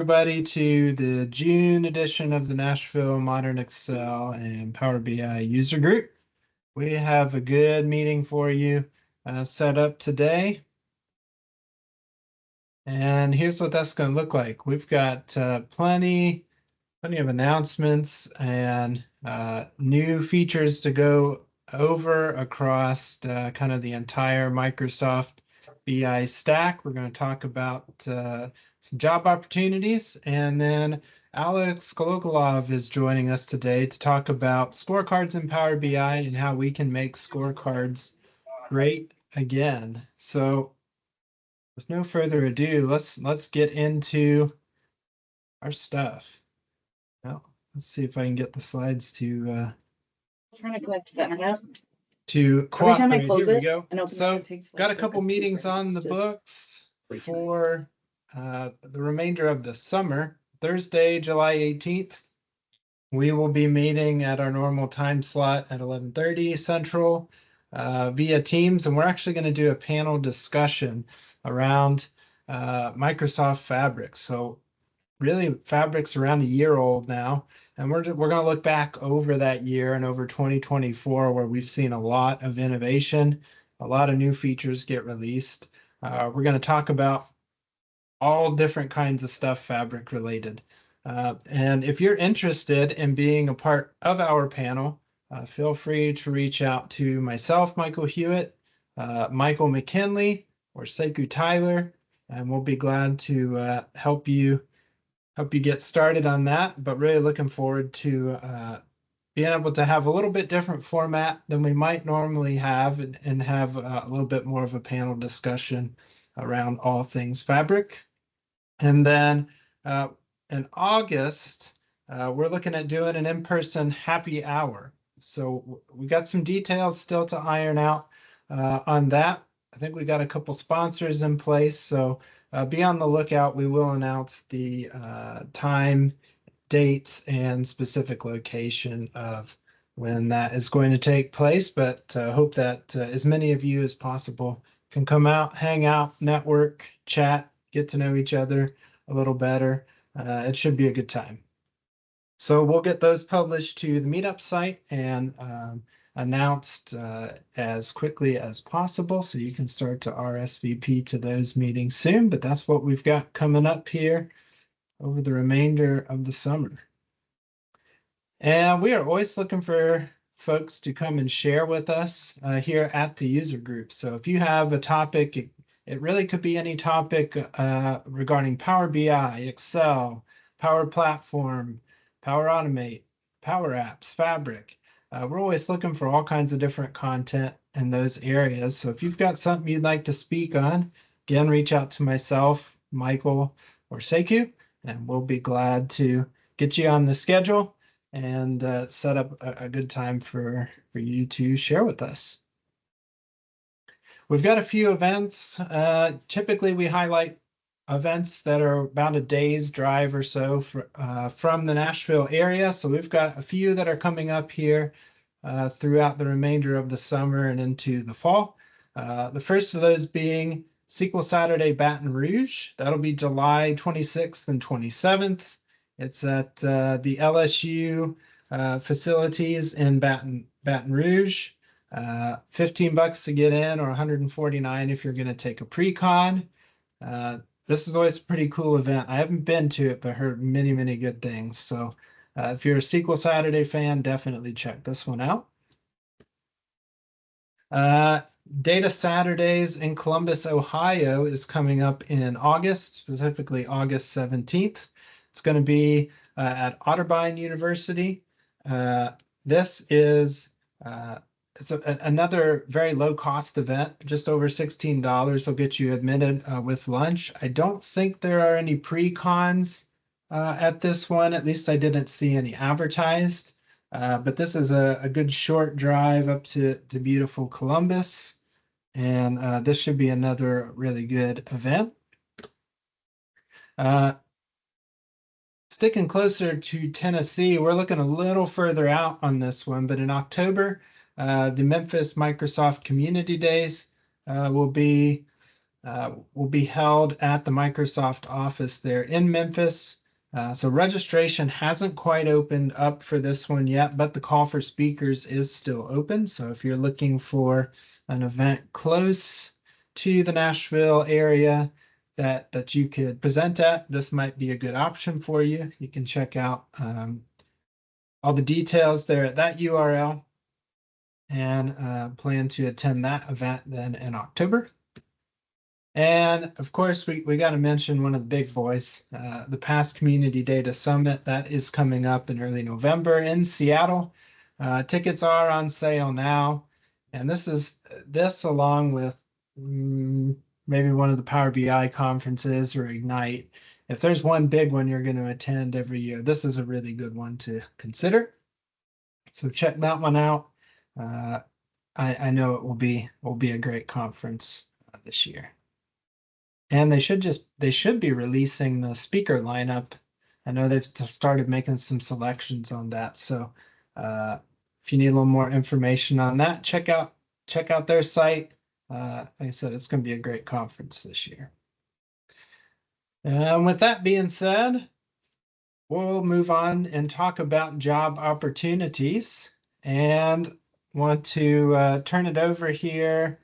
Everybody to the June edition of the Nashville Modern Excel and Power BI user group. We have a good meeting for you set up today. And here's what that's going to look like. We've got plenty of announcements and new features to go over across kind of the entire Microsoft BI stack. We're going to talk about some job opportunities, and then Alex Kolokolov is joining us today to talk about scorecards in Power BI and how we can make scorecards great again. So with no further ado, let's get into our stuff. Now, let's see if I can get the slides to trying to connect to the internet. To Every time I cooperate. close Here we it, go. and open So it takes, like, got a a couple few meetings on the minutes to books break for the remainder of the summer. Thursday, July 18th, we will be meeting at our normal time slot at 11:30 Central via Teams, and we're actually going to do a panel discussion around Microsoft Fabric. So really, Fabric's around a year old now, and we're going to look back over that year and over 2024, where we've seen a lot of innovation, a lot of new features get released. We're going to talk about all different kinds of stuff Fabric related. And if you're interested in being a part of our panel, feel free to reach out to myself, Michael Hewitt, Michael McKinley, or Sekou Tyler, and we'll be glad to help you get started on that. But really looking forward to being able to have a little bit different format than we might normally have, and have a little bit more of a panel discussion around all things Fabric. And then in August, we're looking at doing an in-person happy hour. So we got some details still to iron out on that. I think we got a couple sponsors in place, so be on the lookout. We will announce the time, dates, and specific location of when that is going to take place, but hope that as many of you as possible can come out, hang out, network, chat, get to know each other a little better. It should be a good time. So we'll get those published to the meetup site and announced as quickly as possible, so you can start to RSVP to those meetings soon. But that's what we've got coming up here over the remainder of the summer. And we are always looking for folks to come and share with us here at the user group. So if you have a topic, it really could be any topic regarding Power BI, Excel, Power Platform, Power Automate, Power Apps, Fabric. We're always looking for all kinds of different content in those areas. So if you've got something you'd like to speak on, again, reach out to myself, Michael, or Sekou, and we'll be glad to get you on the schedule and set up a good time for you to share with us. We've got a few events. Typically, we highlight events that are about a day's drive or so from the Nashville area. So we've got a few that are coming up here throughout the remainder of the summer and into the fall. The first of those being SQL Saturday Baton Rouge. That'll be July 26th and 27th. It's at the LSU facilities in Baton Rouge. $15 to get in, or $149 if you're going to take a pre-con. This is always a pretty cool event. I haven't been to it, but heard many, many good things. So if you're a SQL Saturday fan, definitely check this one out. Data Saturdays in Columbus, Ohio is coming up in August, specifically August 17th. It's going to be at Otterbein University. This is it's another very low-cost event, just over $16 will get you admitted with lunch. I don't think there are any pre-cons at this one. At least I didn't see any advertised. But this is a good short drive up to beautiful Columbus. And this should be another really good event. Sticking closer to Tennessee, we're looking a little further out on this one, but in October, the Memphis Microsoft Community Days will be will be held at the Microsoft office there in Memphis. So registration hasn't quite opened up for this one yet, but the call for speakers is still open. So if you're looking for an event close to the Nashville area that you could present at, this might be a good option for you. You can check out all the details there at that URL and plan to attend that event then in October. And of course, we got to mention one of the big boys, the Past Community Data Summit that is coming up in early November in Seattle. Tickets are on sale now, and this along with maybe one of the Power BI conferences or Ignite. If there's one big one you're going to attend every year, this is a really good one to consider. So check that one out. I know it will be a great conference this year. And they should be releasing the speaker lineup. I know they've started making some selections on that. So if you need a little more information on that, check out their site. Like I said, it's going to be a great conference this year. And with that being said, we'll move on and talk about job opportunities. And want to turn it over here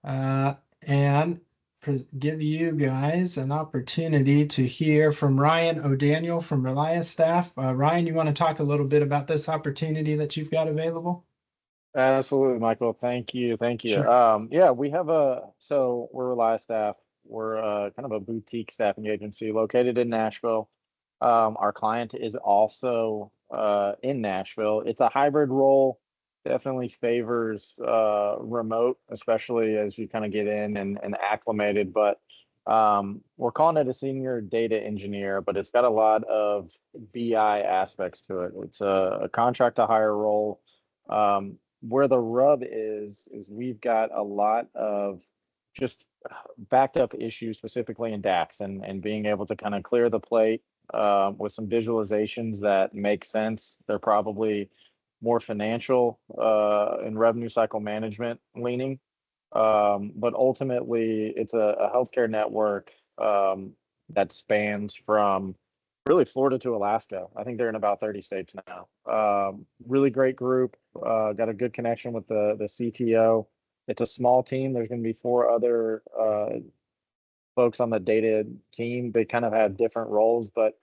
and give you guys an opportunity to hear from Ryan O'Daniel from Relia staff. Ryan, you want to talk a little bit about this opportunity that you've got available? Absolutely, Michael. Thank you. Sure. Yeah, so we're Relia staff. We're kind of a boutique staffing agency located in Nashville. Our client is also in Nashville. It's a hybrid role, definitely favors remote, especially as you kind of get in and acclimated. But we're calling it a senior data engineer, but it's got a lot of BI aspects to it. It's a contract to hire role. Where the rub is we've got a lot of just backed up issues, specifically in DAX, and being able to kind of clear the plate with some visualizations that make sense. They're probably more financial and revenue cycle management leaning. But ultimately, it's a healthcare network that spans from really Florida to Alaska. I think they're in about 30 states now. Really great group. Got a good connection with the CTO. It's a small team. There's going to be 4 other folks on the data team. They kind of have different roles, but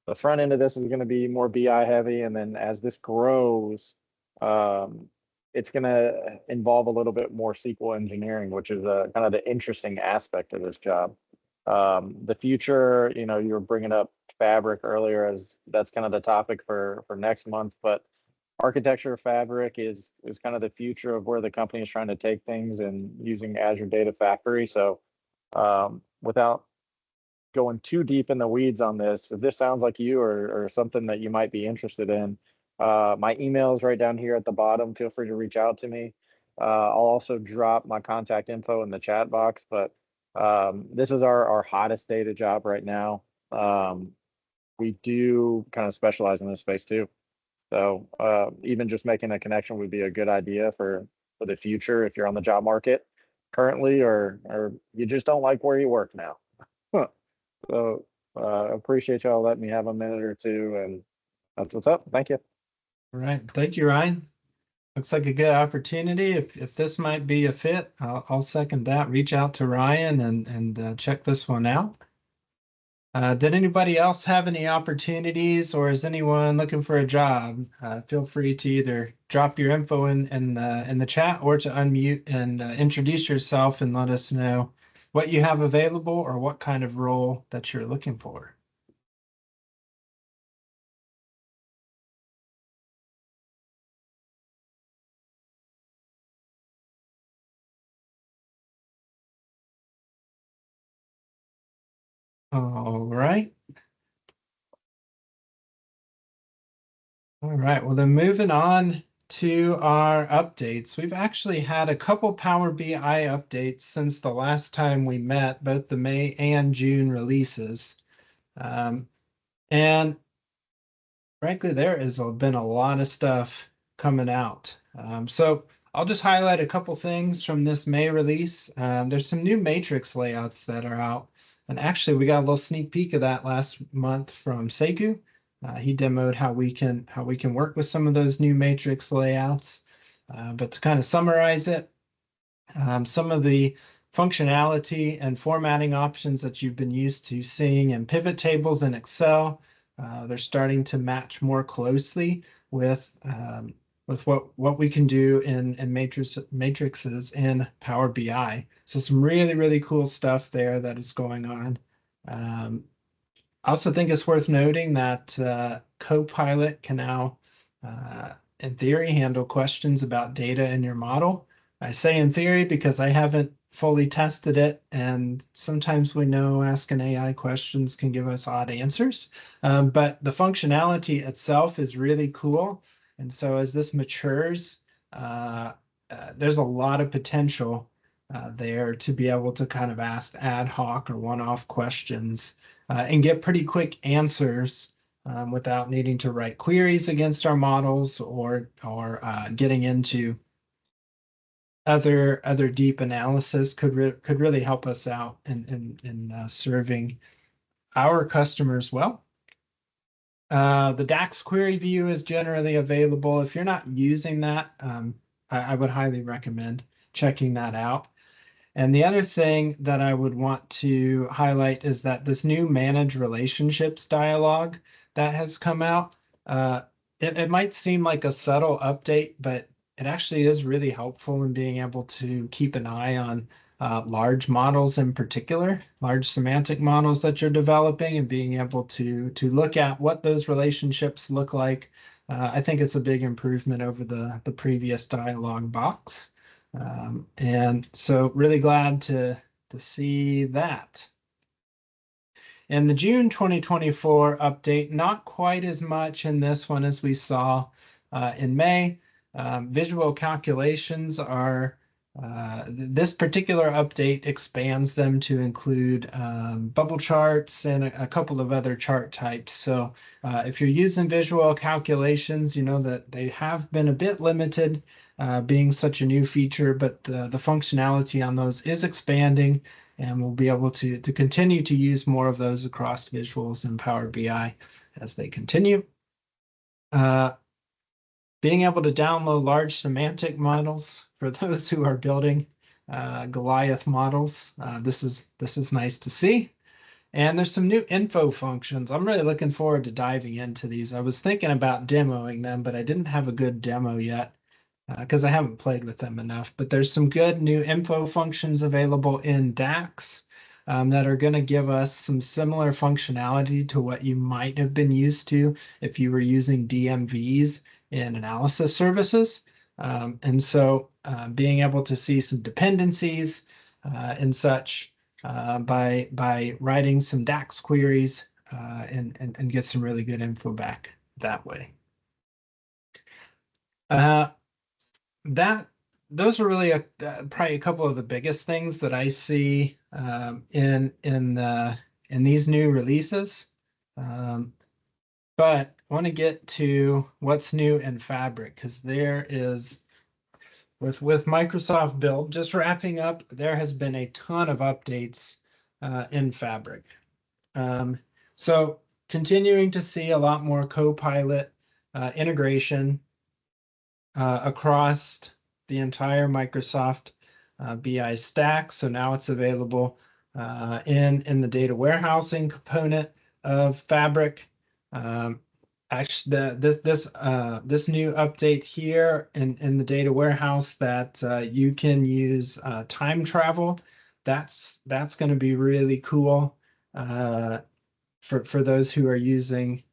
the front end of this is going to be more BI heavy. And then as this grows, it's going to involve a little bit more SQL engineering, which is kind of the interesting aspect of this job. The future, you were bringing up Fabric earlier, as that's kind of the topic for next month, but architecture Fabric is kind of the future of where the company is trying to take things and using Azure Data Factory. So without going too deep in the weeds on this, if this sounds like you or something that you might be interested in, my email is right down here at the bottom. Feel free to reach out to me. I'll also drop my contact info in the chat box, but this is our hottest data job right now. We do kind of specialize in this space too. So even just making a connection would be a good idea for the future if you're on the job market currently, or you just don't like where you work now. So appreciate y'all letting me have a minute or two, and that's what's up. Thank you. All right. Thank you, Ryan. Looks like a good opportunity. If this might be a fit, I'll second that. Reach out to Ryan and check this one out. Did anybody else have any opportunities, or is anyone looking for a job? Feel free to either drop your info in the chat or to unmute and introduce yourself and let us know what you have available or what kind of role that you're looking for. All right. All right. Well, then moving on to our updates. We've actually had a couple Power BI updates since the last time we met, both the May and June releases. And frankly, there has been a lot of stuff coming out. So I'll just highlight a couple things from this May release. There's some new matrix layouts that are out. And actually, we got a little sneak peek of that last month from Sekou. He demoed how we can work with some of those new matrix layouts. But to kind of summarize it, some of the functionality and formatting options that you've been used to seeing in pivot tables in Excel, they're starting to match more closely with what we can do in matrices in Power BI. So some really cool stuff there that is going on. I also think it's worth noting that Copilot can now, in theory, handle questions about data in your model. I say in theory because I haven't fully tested it, and sometimes we know asking AI questions can give us odd answers. But the functionality itself is really cool. And so as this matures, there's a lot of potential there to be able to kind of ask ad hoc or one-off questions and get pretty quick answers without needing to write queries against our models or getting into other deep analysis could really help us out in serving our customers well. The DAX query view is generally available. If you're not using that, I would highly recommend checking that out. And the other thing that I would want to highlight is that this new manage relationships dialog that has come out, it might seem like a subtle update, but it actually is really helpful in being able to keep an eye on large models in particular, large semantic models that you're developing, and being able to look at what those relationships look like. I think it's a big improvement over the previous dialog box. And so really glad to see that. In the June 2024 update, not quite as much in this one as we saw in May. Visual calculations are, this particular update expands them to include bubble charts and a couple of other chart types. So if you're using visual calculations, you know that they have been a bit limited being such a new feature, but the functionality on those is expanding, and we'll be able to continue to use more of those across visuals in Power BI as they continue. Being able to download large semantic models for those who are building Goliath models, this is nice to see. And there's some new info functions. I'm really looking forward to diving into these. I was thinking about demoing them, but I didn't have a good demo yet because I haven't played with them enough. But there's some good new info functions available in DAX that are going to give us some similar functionality to what you might have been used to if you were using DMVs in analysis services. And so being able to see some dependencies and such by writing some DAX queries and get some really good info back that way. Those are really probably a couple of the biggest things that I see in these new releases. But I want to get to what's new in Fabric, because there is, with Microsoft Build just wrapping up, there has been a ton of updates in Fabric. So continuing to see a lot more Copilot integration across the entire Microsoft BI stack. So now it's available in the data warehousing component of Fabric. Actually, this new update here in the data warehouse that you can use time travel. That's going to be really cool for those who are using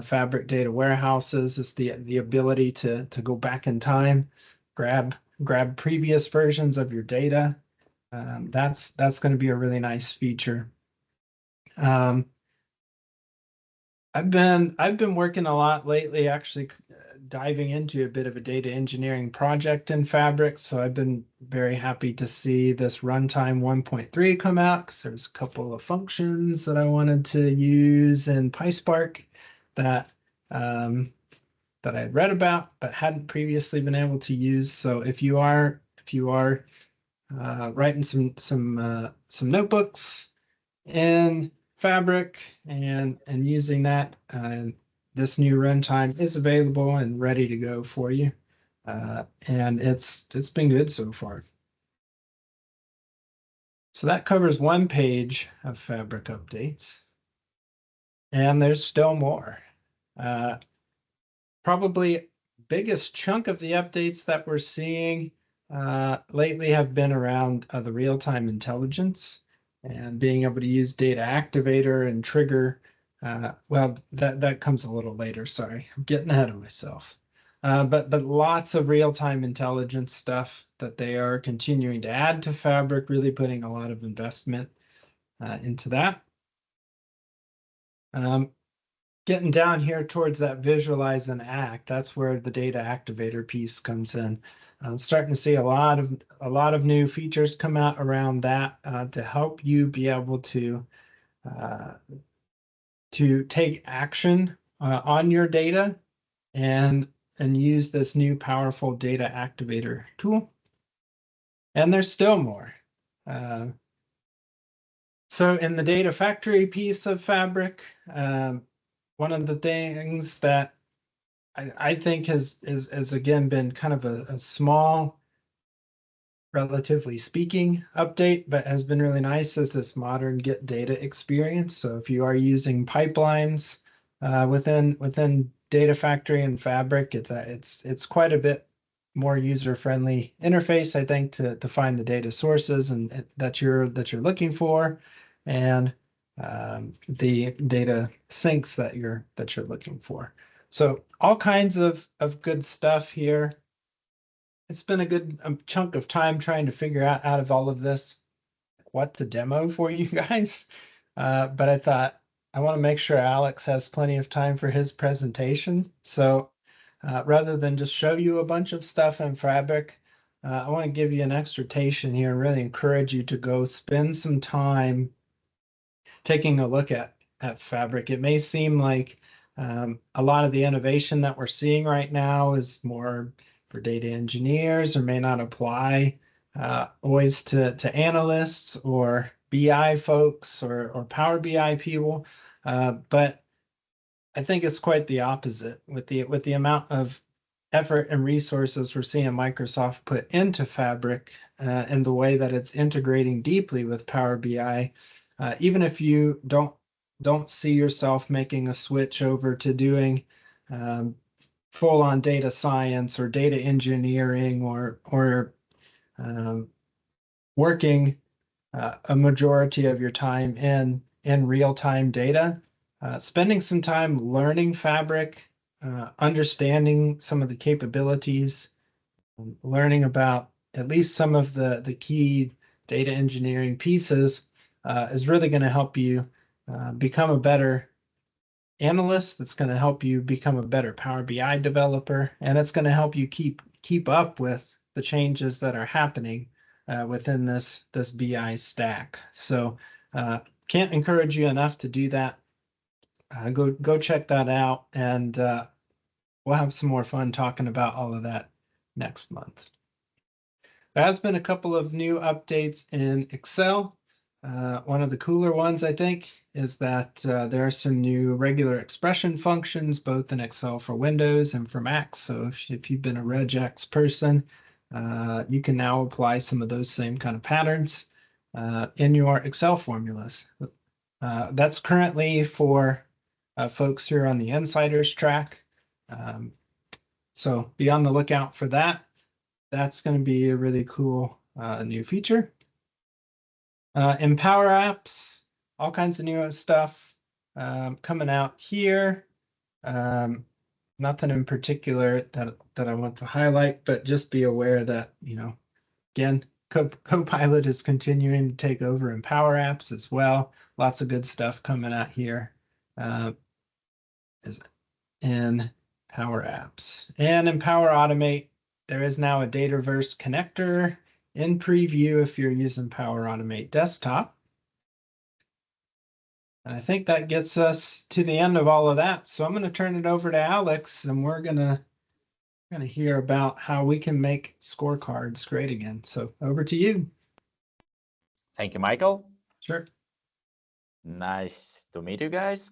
Fabric data warehouses. Is the ability to go back in time, grab previous versions of your data. That's going to be a really nice feature. I've been working a lot lately, actually diving into a bit of a data engineering project in Fabric. So I've been very happy to see this runtime 1.3 come out, because there's a couple of functions that I wanted to use in PySpark that that I read about but hadn't previously been able to use. So if you are writing some notebooks in Fabric and using that, this new runtime is available and ready to go for you. And it's been good so far. So that covers one page of Fabric updates. And there's still more. Probably biggest chunk of the updates that we're seeing lately have been around the real-time intelligence and being able to use data activator and trigger. Well, that comes a little later. Sorry, I'm getting ahead of myself. But lots of real-time intelligence stuff that they are continuing to add to Fabric, really putting a lot of investment into that. Getting down here towards that visualize and act, that's where the data activator piece comes in. I'm starting to see a lot of new features come out around that to help you be able to take action on your data and use this new powerful data activator tool. And there's still more. So in the data factory piece of Fabric, one of the things that I think has again been kind of a small, relatively speaking, update, but has been really nice is this modern get data experience. So if you are using pipelines within Data Factory and Fabric, it's quite a bit more user-friendly interface, I think, to find the data sources and that you're looking for, and the data syncs that you're looking for. So all kinds of good stuff here. It's been a good chunk of time trying to figure out of all of this what to demo for you guys. But I thought I want to make sure Alex has plenty of time for his presentation. So rather than just show you a bunch of stuff in Fabric, I want to give you an exhortation here and really encourage you to go spend some time taking a look at Fabric. It may seem like a lot of the innovation that we're seeing right now is more for data engineers or may not apply always to analysts or BI folks or Power BI people. But I think it's quite the opposite with the amount of effort and resources we're seeing Microsoft put into Fabric and the way that it's integrating deeply with Power BI. Even if you don't see yourself making a switch over to doing full-on data science or data engineering or working a majority of your time in real-time data, spending some time learning Fabric, understanding some of the capabilities, learning about at least some of the key data engineering pieces is really going to help you become a better analyst. It's going to help you become a better Power BI developer, and it's going to help you keep up with the changes that are happening within this BI stack. So can't encourage you enough to do that. Go check that out, and we'll have some more fun talking about all of that next month. There has been a couple of new updates in Excel. One of the cooler ones, I think, is that there are some new regular expression functions, both in Excel for Windows and for Mac. So if you've been a regex person, you can now apply some of those same kind of patterns in your Excel formulas. That's currently for folks who are on the Insiders track. So be on the lookout for that. That's going to be a really cool new feature. In Power Apps, all kinds of new stuff coming out here. Nothing in particular that I want to highlight, but just be aware that, again, Copilot is continuing to take over in Power Apps as well. Lots of good stuff coming out here is in Power Apps. And in Power Automate, there is now a Dataverse connector in preview if you're using Power Automate Desktop. And I think that gets us to the end of all of that. So I'm going to turn it over to Alex, and we're going to hear about how we can make scorecards great again. So over to you. Thank you, Michael. Sure. Nice to meet you guys.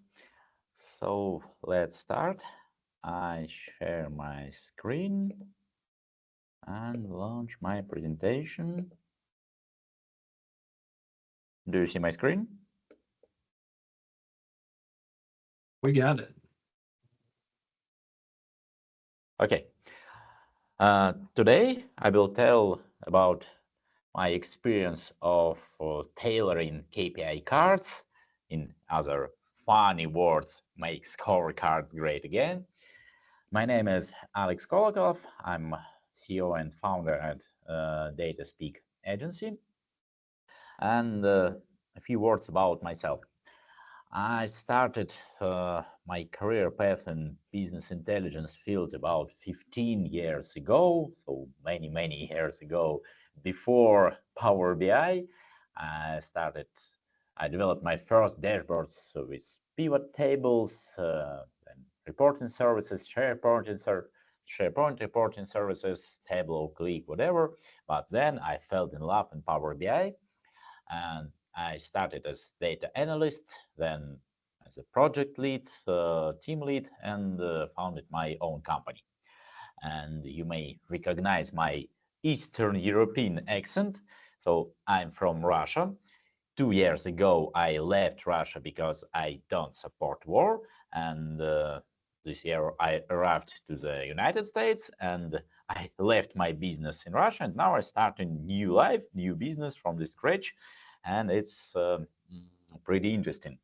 So let's start. I share my screen and launch my presentation. Do you see my screen? We got it. Okay. Today I will tell about my experience of tailoring KPI cards. In other funny words, make scorecards great again. My name is Alex Kolokolov. I'm CEO and founder at DataSpeak agency. And a few words about myself. I started my career path in business intelligence field about 15 years ago, so many years ago, before Power BI. I developed my first dashboards with pivot tables, and reporting services, SharePoint reporting services, Tableau, Click, whatever. But then I fell in love in Power BI, and I started as data analyst, then as a project lead, team lead, and founded my own company. And you may recognize my Eastern European accent. So I'm from Russia. 2 years ago, I left Russia because I don't support war. And this year I arrived to the United States and I left my business in Russia. And now I start a new life, new business from the scratch. And it's pretty interesting.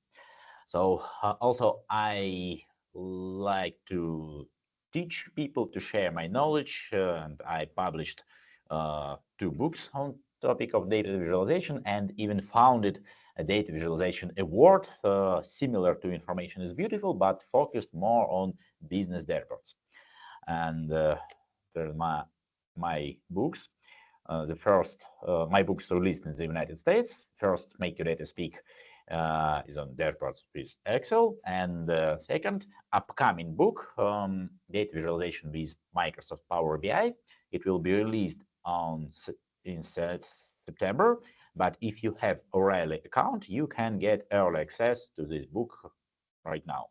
So also I like to teach people, to share my knowledge, and I published 2 books on topic of data visualization and even founded a data visualization award similar to Information is Beautiful, but focused more on business dashboards. And there's my books. The first, my books released in the United States. First, Make Your Data Speak is on dashboards with Excel, and second, upcoming book, Data Visualization with Microsoft Power BI. It will be released in September, but if you have O'Reilly account, you can get early access to this book right now.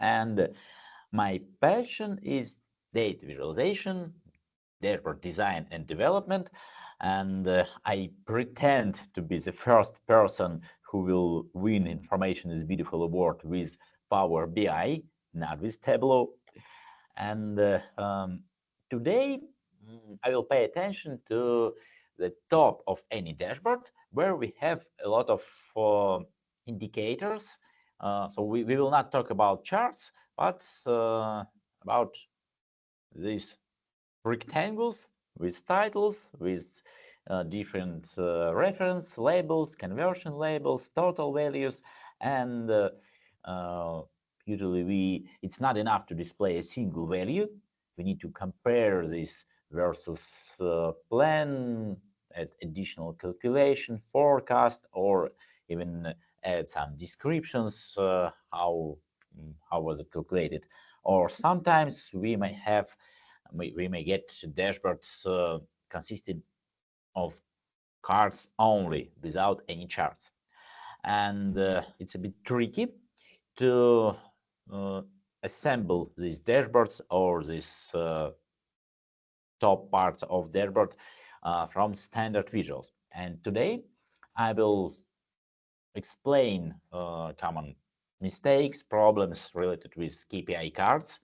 And my passion is data visualization, dashboard design and development, and I pretend to be the first person who will win Information is Beautiful award with Power BI, not with Tableau. And today I will pay attention to the top of any dashboard where we have a lot of indicators. So we will not talk about charts, but about these rectangles with titles, with different reference labels, conversion labels, total values, and usually it's not enough to display a single value. We need to compare this versus plan, add additional calculation, forecast, or even add some descriptions, how was it calculated. Or sometimes we may get dashboards consisting of cards only without any charts, and it's a bit tricky to assemble these dashboards or this top parts of dashboard from standard visuals. And today I will explain common mistakes, problems related with KPI cards,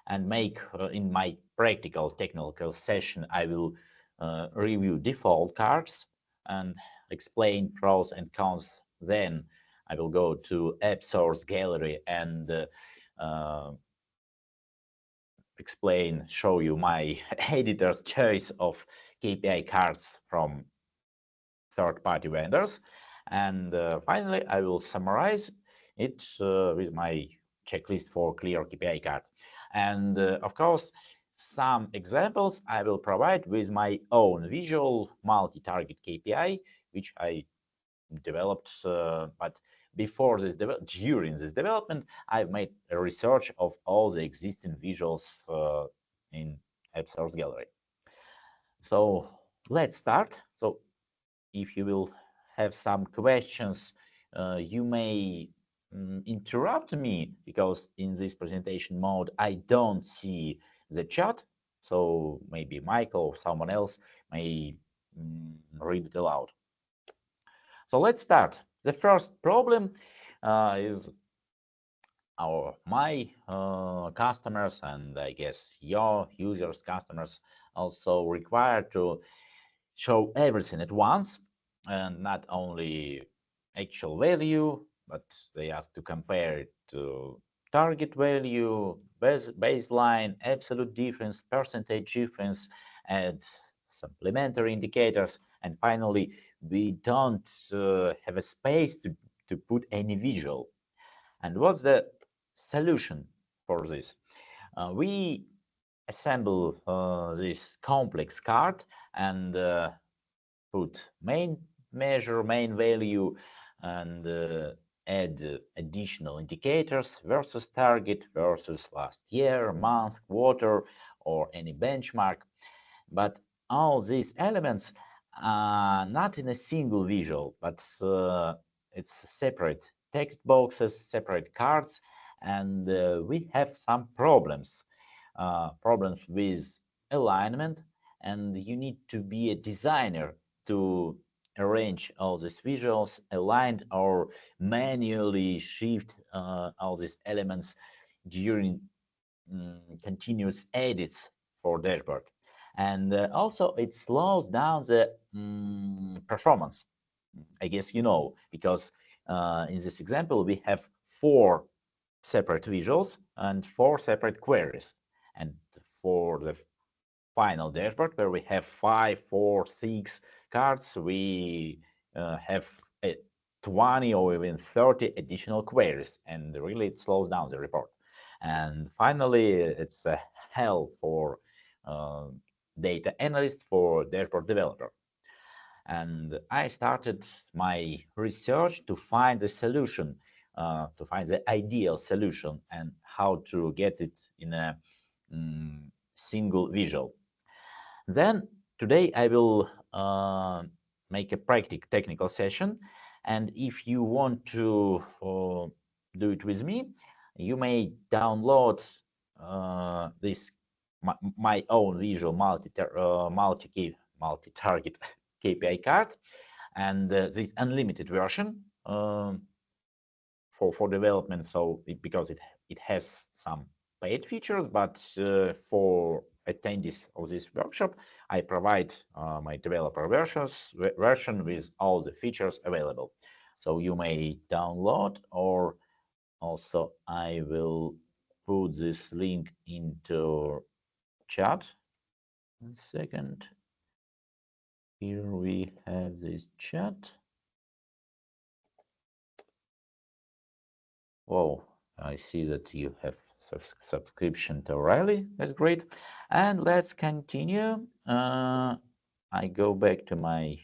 and make in my practical technical session I will review default cards and explain pros and cons. Then I will go to app source gallery and show you my editor's choice of KPI cards from third-party vendors. And finally, I will summarize it with my checklist for clear KPI cards. And of course, some examples I will provide with my own visual multi-target KPI, which I developed, but before this during this development, I've made a research of all the existing visuals in App Source Gallery. So let's start. So if you will have some questions, you may interrupt me, because in this presentation mode I don't see the chat. So maybe Michael or someone else may read it aloud. So let's start. The first problem is my customers, and I guess your users, customers, also require to show everything at once, and not only actual value, but they ask to compare it to target value, baseline, absolute difference, percentage difference, and supplementary indicators. And finally, we don't have a space to put any visual. And what's the solution for this? We assemble this complex card and put main measure, main value, and add additional indicators versus target, versus last year, month, quarter, or any benchmark. But all these elements are not in a single visual, but it's separate text boxes, separate cards, and we have some problems with alignment, and you need to be a designer to arrange all these visuals aligned or manually shift all these elements during continuous edits for dashboard. And also it slows down the performance. I guess you know, because in this example we have 4 separate visuals and 4 separate queries. And for the final dashboard, where we have 5, 4, 6 cards, we have 20 or even 30 additional queries, and really it slows down the report. And finally, it's a hell for data analyst, for dashboard developer. And I started my research to find the solution, to find the ideal solution, and how to get it in a single visual. Then today I will make a technical session, and if you want to do it with me, you may download this my own visual multi-target KPI card, and this unlimited version for development. So because it has some paid features, but for attendees of this workshop, I provide my developer version with all the features available. So you may download, or also I will put this link into chat. 1 second. Here we have this chat. Oh, I see that you have subscription to O'Reilly. That's great. And let's continue. I go back to my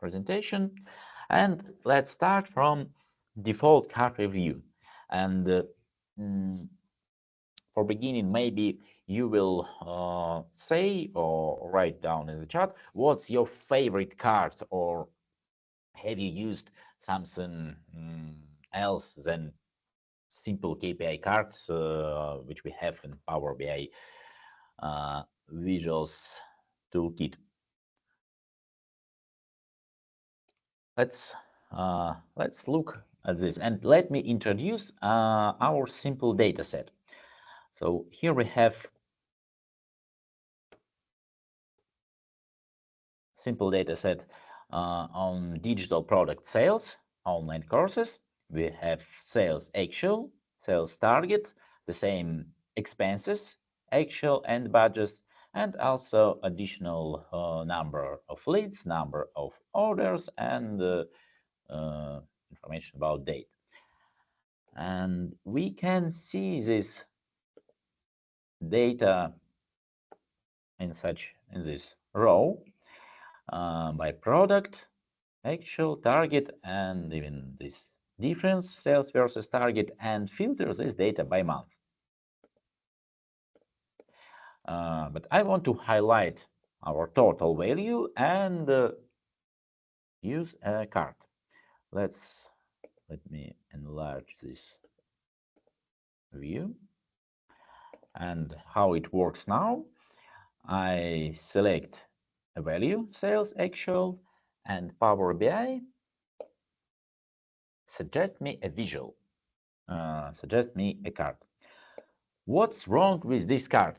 presentation, and let's start from default card review. And for beginning, maybe you will say or write down in the chat what's your favorite card, or have you used something else than simple KPI cards, which we have in Power BI visuals toolkit. Let's look at this, and let me introduce our simple data set. So here we have simple data set on digital product sales, online courses. We have sales actual, sales target, the same expenses, actual and budget, and also additional number of leads, number of orders, and information about date. And we can see this data in this row by product, actual, target, and even this difference, sales versus target, and filter this data by month. But I want to highlight our total value and use a card. Let me enlarge this view. And how it works now, I select a value, sales actual, and Power BI suggest me a visual, suggest me a card. What's wrong with this card?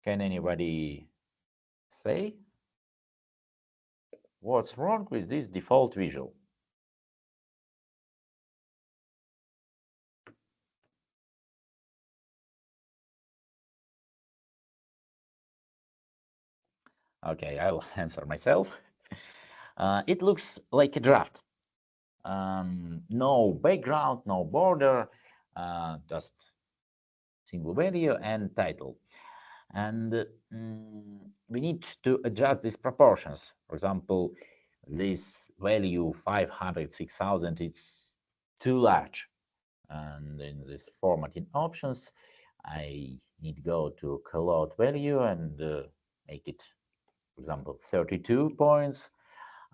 Can anybody say? What's wrong with this default visual? Okay, I'll answer myself. It looks like a draft. No background, no border, just single value and title. And we need to adjust these proportions. For example, this value 500, 6,000, it's too large. And in this formatting options, I need to go to callout value and make it, for example, 32 points.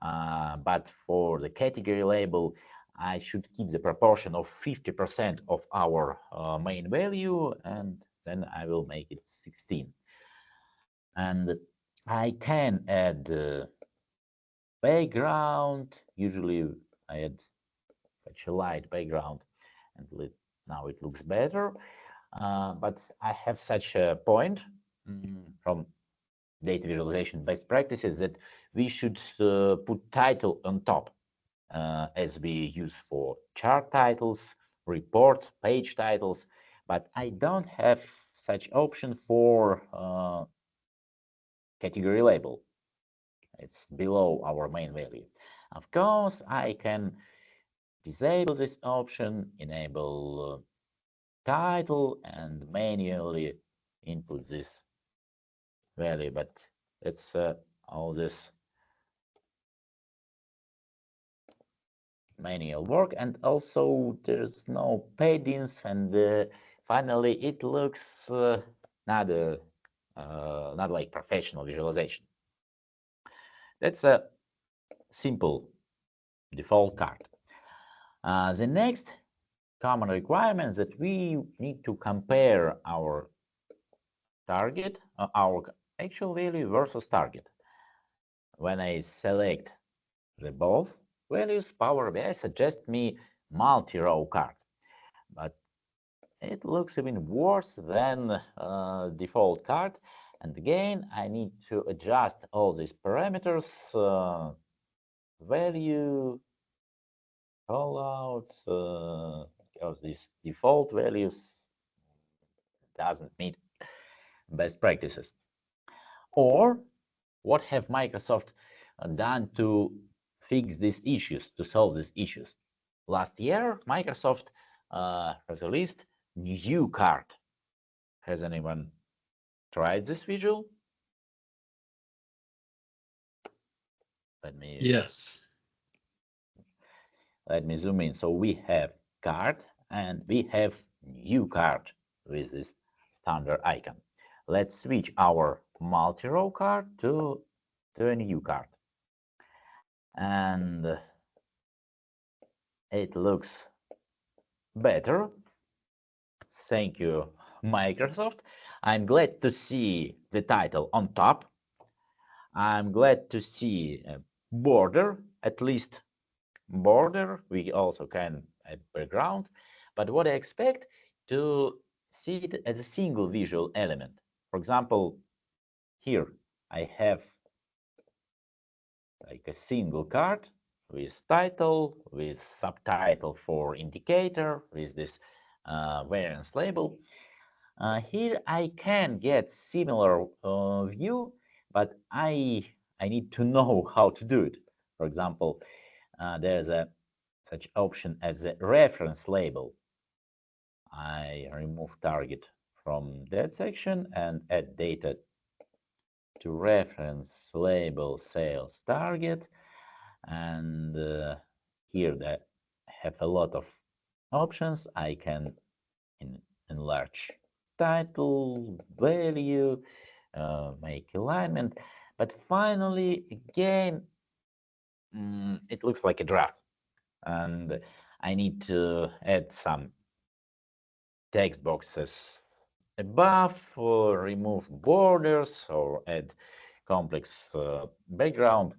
But for the category label, I should keep the proportion of 50% of our main value, and then I will make it 16. And I can add background. Usually I add such a light background, and now it looks better. But I have such a point from data visualization best practices that we should put title on top, as we use for chart titles, report page titles, but I don't have such option for category label. It's below our main value. Of course, I can disable this option, enable title, and manually input this value, but it's all this manual work, and also there's no paddings, and finally it looks not like professional visualization. That's a simple default card. The next common requirement is that we need to compare our target, our actual value versus target. When I select the both values, Power BI suggests me multi-row card, but it looks even worse than default card. And again, I need to adjust all these parameters, value, callout, because these default values doesn't meet best practices. Or what have Microsoft done to fix these issues, to solve these issues? Last year, Microsoft released new card. Has anyone tried this visual? Yes. Let me zoom in. So we have card and we have new card with this thunder icon. Let's switch our multi-row card to a new card. And it looks better. Thank you, Microsoft. I'm glad to see the title on top. I'm glad to see a border, at least border. We also can add background, but what I expect to see it as a single visual element. For example, here I have like a single card with title, with subtitle for indicator, with this variance label. Here I can get similar view, but I need to know how to do it. For example, there's a such option as a reference label. I remove target from that section and add data to reference label sales target, and here that have a lot of options. I can enlarge title, value, make alignment, but finally, again, it looks like a draft, and I need to add some text boxes above, or remove borders, or add complex background.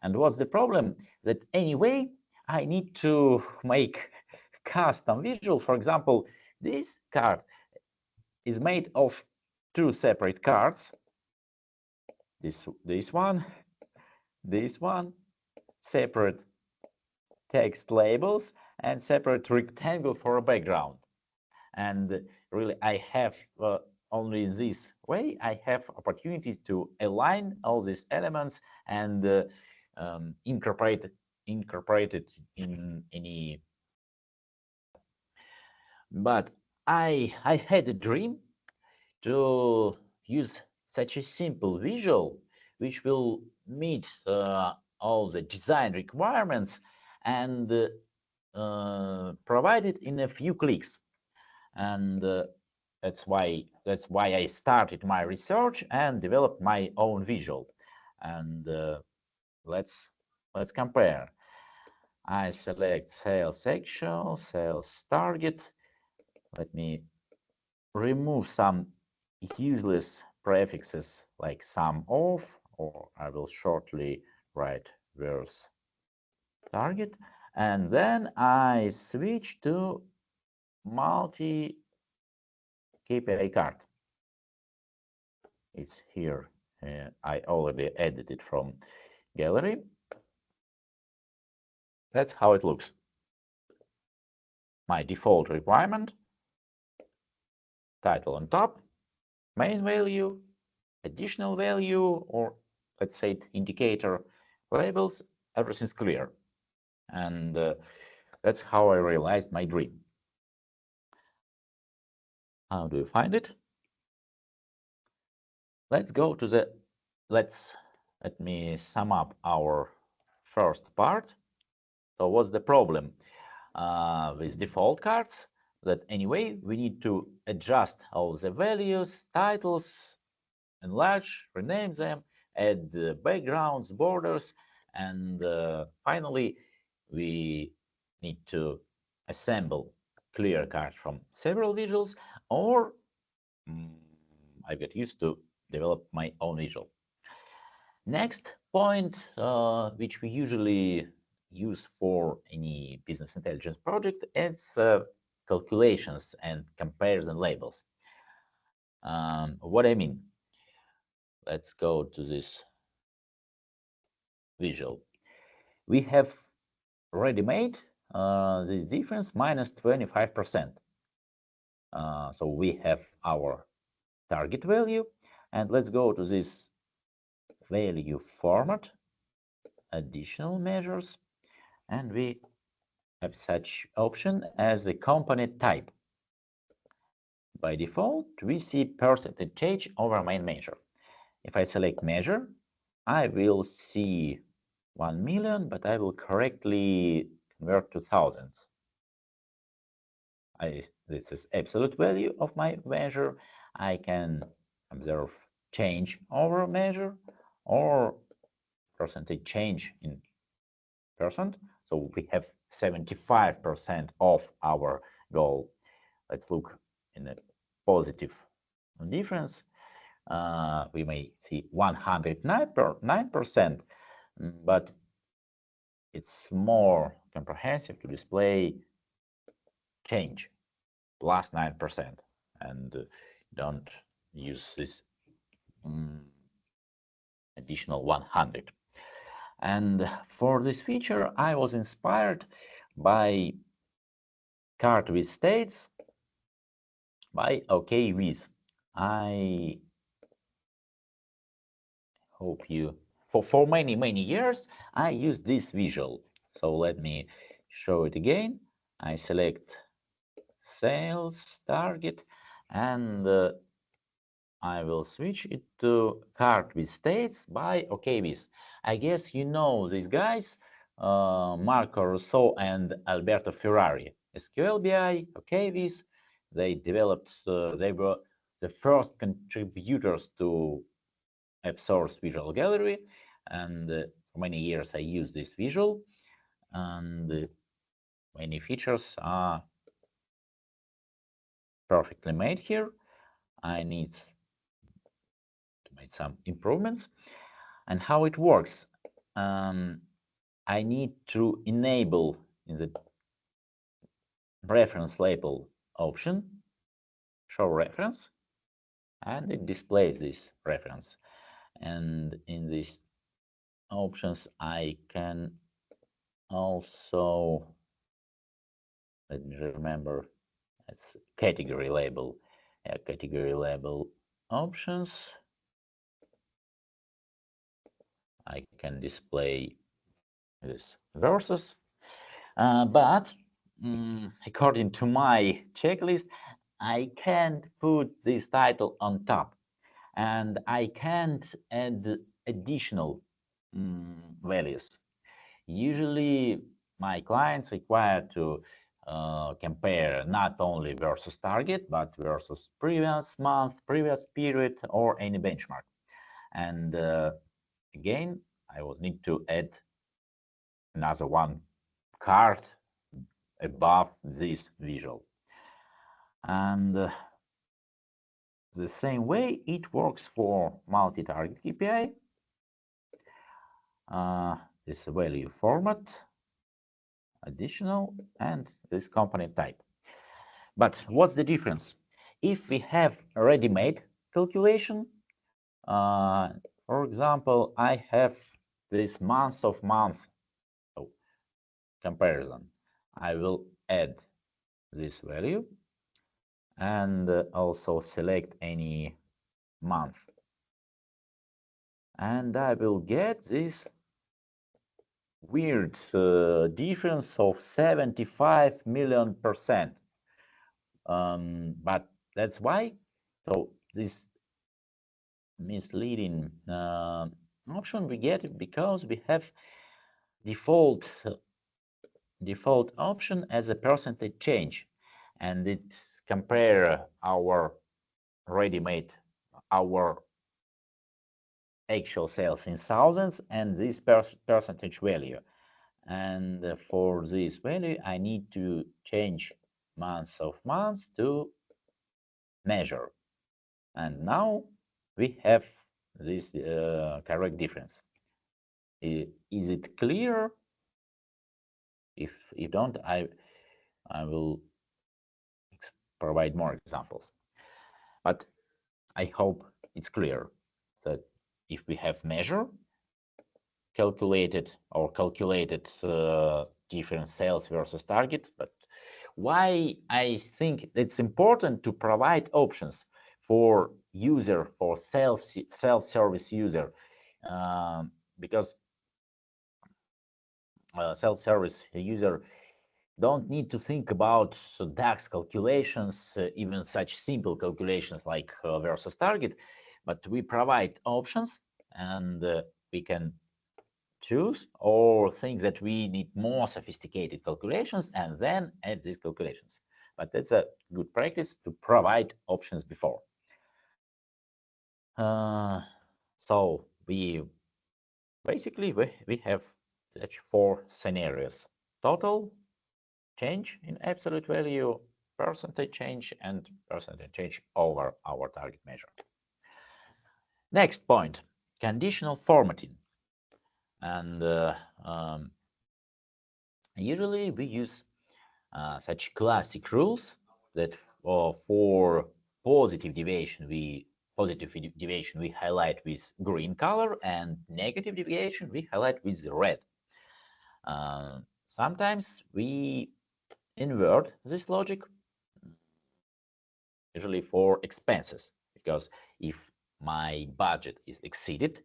And what's the problem? That anyway, I need to make custom visual. For example, this card is made of two separate cards. This one, separate text labels, and separate rectangle for a background. And really, I have only this way I have opportunities to align all these elements and incorporate it in any. But I had a dream to use such a simple visual which will meet all the design requirements and provide it in a few clicks. And that's why I started my research and developed my own visual. And let's compare. I select sales action, sales target. Let me remove some useless prefixes like sum of, or I will shortly write where's target, and then I switch to multi KPI card. It's here. I already added it from gallery. That's how it looks. My default requirement, title on top, main value, additional value, or let's say indicator labels, everything's clear. And that's how I realized my dream. How do you find it? Let me sum up our first part. So what's the problem with default cards? That anyway, we need to adjust all the values, titles, enlarge, rename them, add backgrounds, borders, and finally, we need to assemble clear card from several visuals, or I get used to develop my own visual. Next point, which we usually use for any business intelligence project, is calculations and comparison labels. What I mean, let's go to this visual. We have already made this difference minus 25%. So we have our target value, and let's go to this value format, additional measures, and we have such option as the component type. By default, we see percentage change over main measure. If I select measure, I will see 1 million, but I will correctly convert to thousands. This is absolute value of my measure. I can observe change over measure or percentage change in percent. So we have 75% of our goal. Let's look in a positive difference. We may see 109%, but it's more comprehensive to display change plus 9%, and don't use this additional 100. And for this feature, I was inspired by card with states by OKWiz. I hope you, for many years, I used this visual. So let me show it again. I select sales target, and I will switch it to card with states by OKWiz. I guess you know these guys. Marco Russo and Alberto Ferrari. SQL BI, KPIs, they developed, they were the first contributors to AppSource Visual Gallery, and for many years I used this visual, and many features are perfectly made here. I need to make some improvements. And how it works, I need to enable in the reference label option show reference, and it displays this reference. And in these options I can also, let me remember, it's category label, category label options. I can display this versus, but according to my checklist, I can't put this title on top, and I can't add additional values. Usually, my clients require to compare not only versus target, but versus previous month, previous period, or any benchmark. And again, I will need to add another one card above this visual. And the same way it works for multi-target KPI. This value format, additional, and this component type. But what's the difference? If we have a ready-made calculation, for example, I have this month comparison. I will add this value and also select any month, and I will get this weird difference of 75 million%. But that's why, so this misleading option we get it because we have default option as a percentage change, and it compare our ready-made, our actual sales in thousands and this percentage value. And for this value I need to change months of months to measure, and now we have this correct difference. Is it clear? If you don't, I will provide more examples, but I hope it's clear that if we have measure calculated different sales versus target. But why I think it's important to provide options for user, for self-service user, because self-service user don't need to think about DAX calculations, even such simple calculations like versus target, but we provide options, and we can choose or think that we need more sophisticated calculations and then add these calculations. But that's a good practice to provide options before. So we basically we have such 4 scenarios: total change in absolute value, percentage change, and percentage change over our target measure. Next point, conditional formatting. And usually we use such classic rules that for positive deviation we highlight with green color, and negative deviation we highlight with red. Sometimes we invert this logic, usually for expenses, because if my budget is exceeded,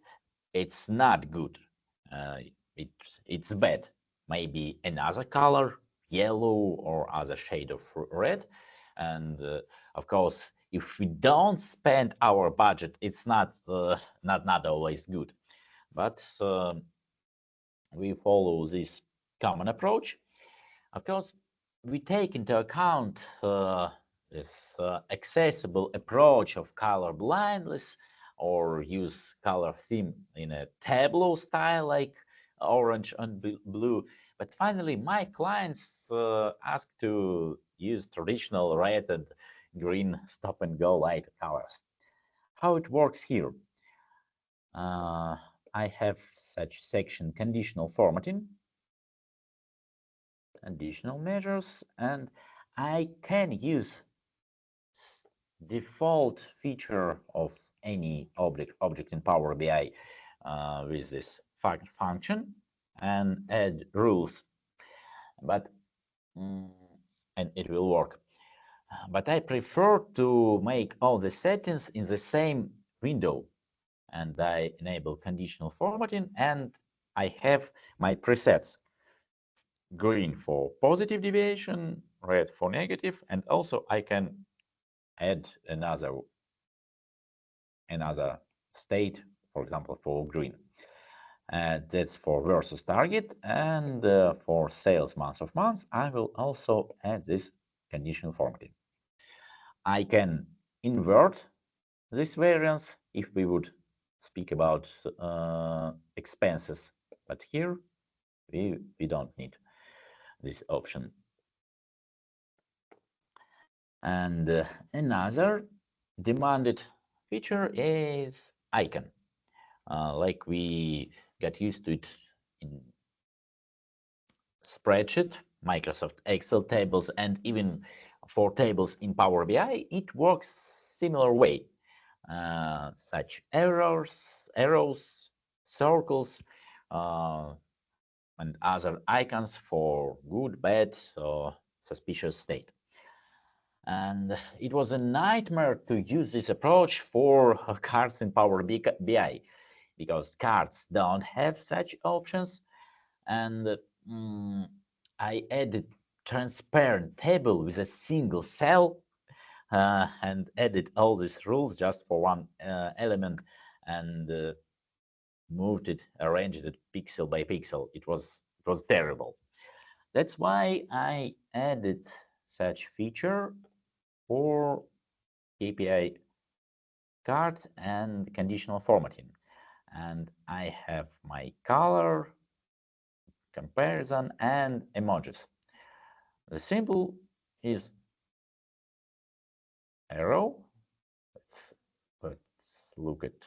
it's not good. It's bad. Maybe another color, yellow or other shade of red. And of course, if we don't spend our budget, it's not always good. But we follow this common approach. Of course, we take into account this accessible approach of color blindness, or use color theme in a tableau style like orange and blue. But finally, my clients ask to use traditional red and green stop and go light colors. How it works here? I have such section conditional formatting, additional measures, and I can use default feature of any object in Power BI with this function and add rules, but and it will work. But I prefer to make all the settings in the same window, and I enable conditional formatting, and I have my presets: green for positive deviation, red for negative, and also I can add another state, for example, for green. That's for versus target, and for sales month of month, I will also add this conditional formatting. I can invert this variance if we would speak about expenses, but here we don't need this option. And another demanded feature is icon. Like we got used to it in spreadsheet, Microsoft Excel tables, and even for tables in Power BI, it works similar way. Such arrows, circles, and other icons for good, bad, or suspicious state. And it was a nightmare to use this approach for cards in Power BI, because cards don't have such options. And I added transparent table with a single cell and added all these rules just for one element, and moved it, arranged it pixel by pixel. It was terrible. That's why I added such feature for KPI card and conditional formatting. And I have my color, comparison, and emojis. The symbol is arrow. Let's look at,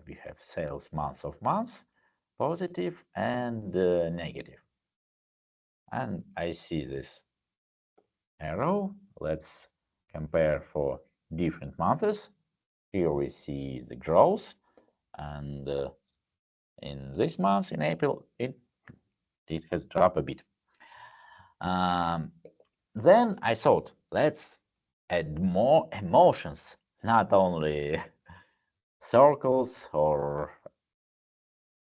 we have sales month of month, positive and negative. And I see this arrow. Let's compare for different months. Here we see the growth, and in this month, in April, it has dropped a bit. Then I thought, let's add more emotions, not only circles or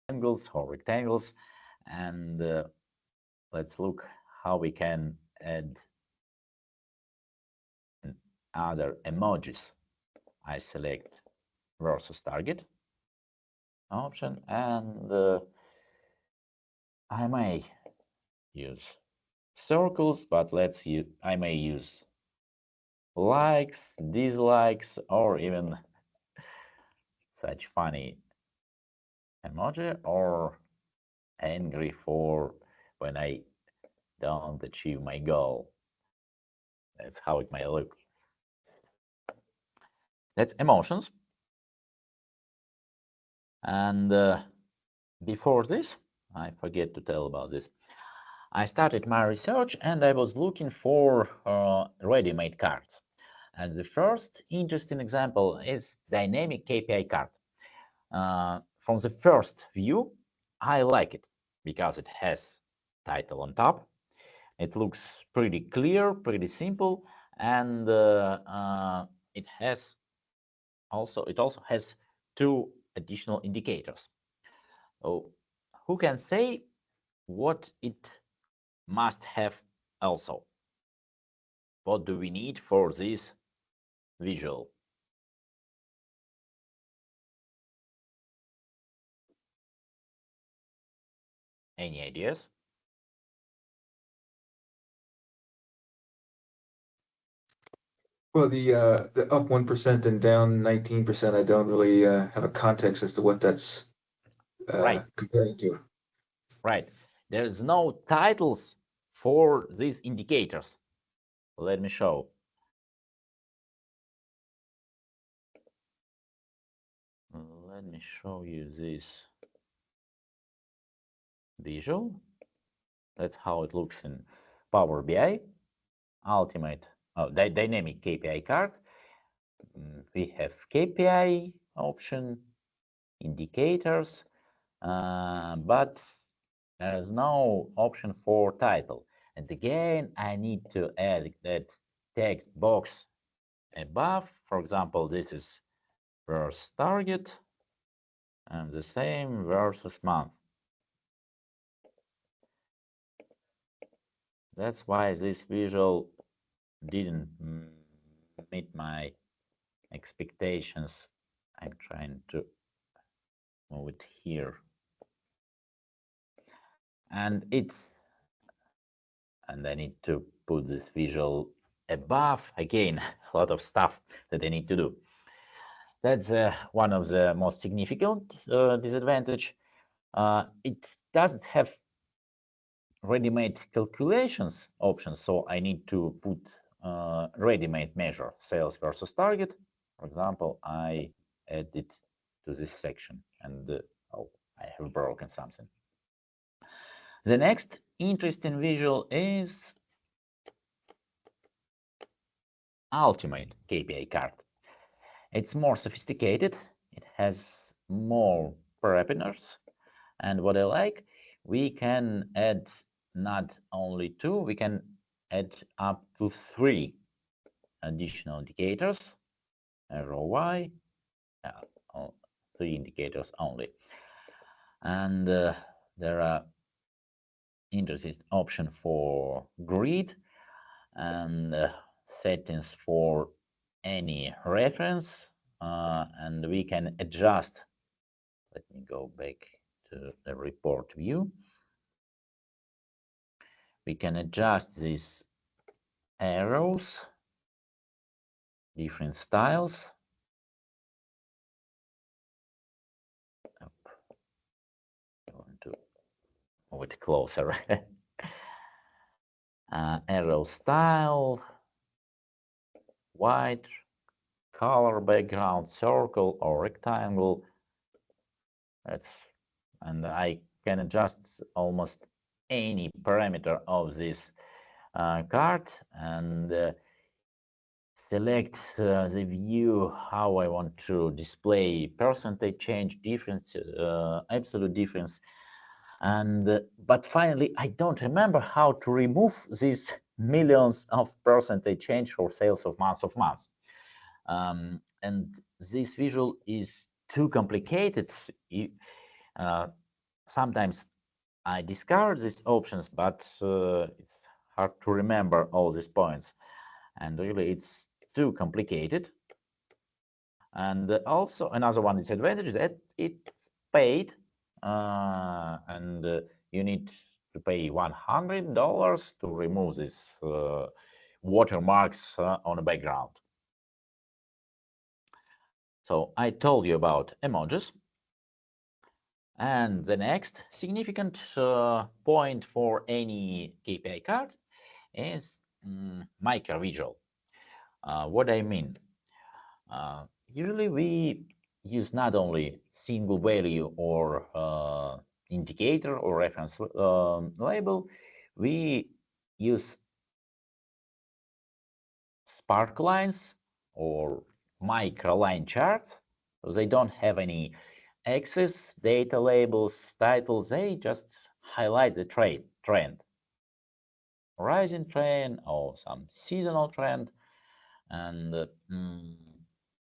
angles or rectangles, and let's look how we can add other emojis. I select versus target option, and I may use circles, but I may use likes, dislikes, or even such funny emoji, or angry for when I don't achieve my goal. That's how it may look. That's emotions. And before this, I forget to tell about this. I started my research and I was looking for ready-made cards. And the first interesting example is dynamic KPI card. From the first view, I like it because it has title on top. It looks pretty clear, pretty simple, and it also has two additional indicators. So who can say what it must have also? What do we need for this visual? Any ideas? Well, the up 1% and down 19%, I don't really have a context as to what that's Right. comparing to. Right. There's no titles for these indicators. Let me show. Let me show you this visual. That's how it looks in Power BI. Ultimate dynamic KPI card. We have KPI option, indicators, but there's no option for title. And again, I need to add that text box above. For example, this is versus target and the same versus month. That's why this visual didn't meet my expectations. I'm trying to move it here. And I need to put this visual above. Again, a lot of stuff that I need to do. That's one of the most significant disadvantage. It doesn't have ready-made calculations options, so I need to put ready-made measure sales versus target. For example, I add it to this section, and oh, I have broken something. The next interesting visual is Ultimate KPI card. It's more sophisticated. It has more parameters, and what I like, we can add not only 2, we can add up to 3 additional indicators, ROI, 3 indicators only. And there are interesting option for grid and settings for any reference, and we can adjust. Let me go back to the report view. We can adjust these arrows, different styles. I want to move it closer. Arrow style, white, color background, circle or rectangle. And I can adjust almost any parameter of this card and select the view how I want to display percentage change, difference, absolute difference. And but finally, I don't remember how to remove these millions of percentage change for sales of month. And this visual is too complicated. Sometimes I discard these options, but it's hard to remember all these points. And really, it's too complicated. And also another one disadvantage is that it's paid, and you need to pay $100 to remove these watermarks on the background. So I told you about emojis. And the next significant point for any KPI card is micro visual. What I mean, usually we use not only single value or indicator or reference label, we use spark lines or micro line charts. So they don't have any axis, data labels, titles, they just highlight the trend. Rising trend or some seasonal trend. And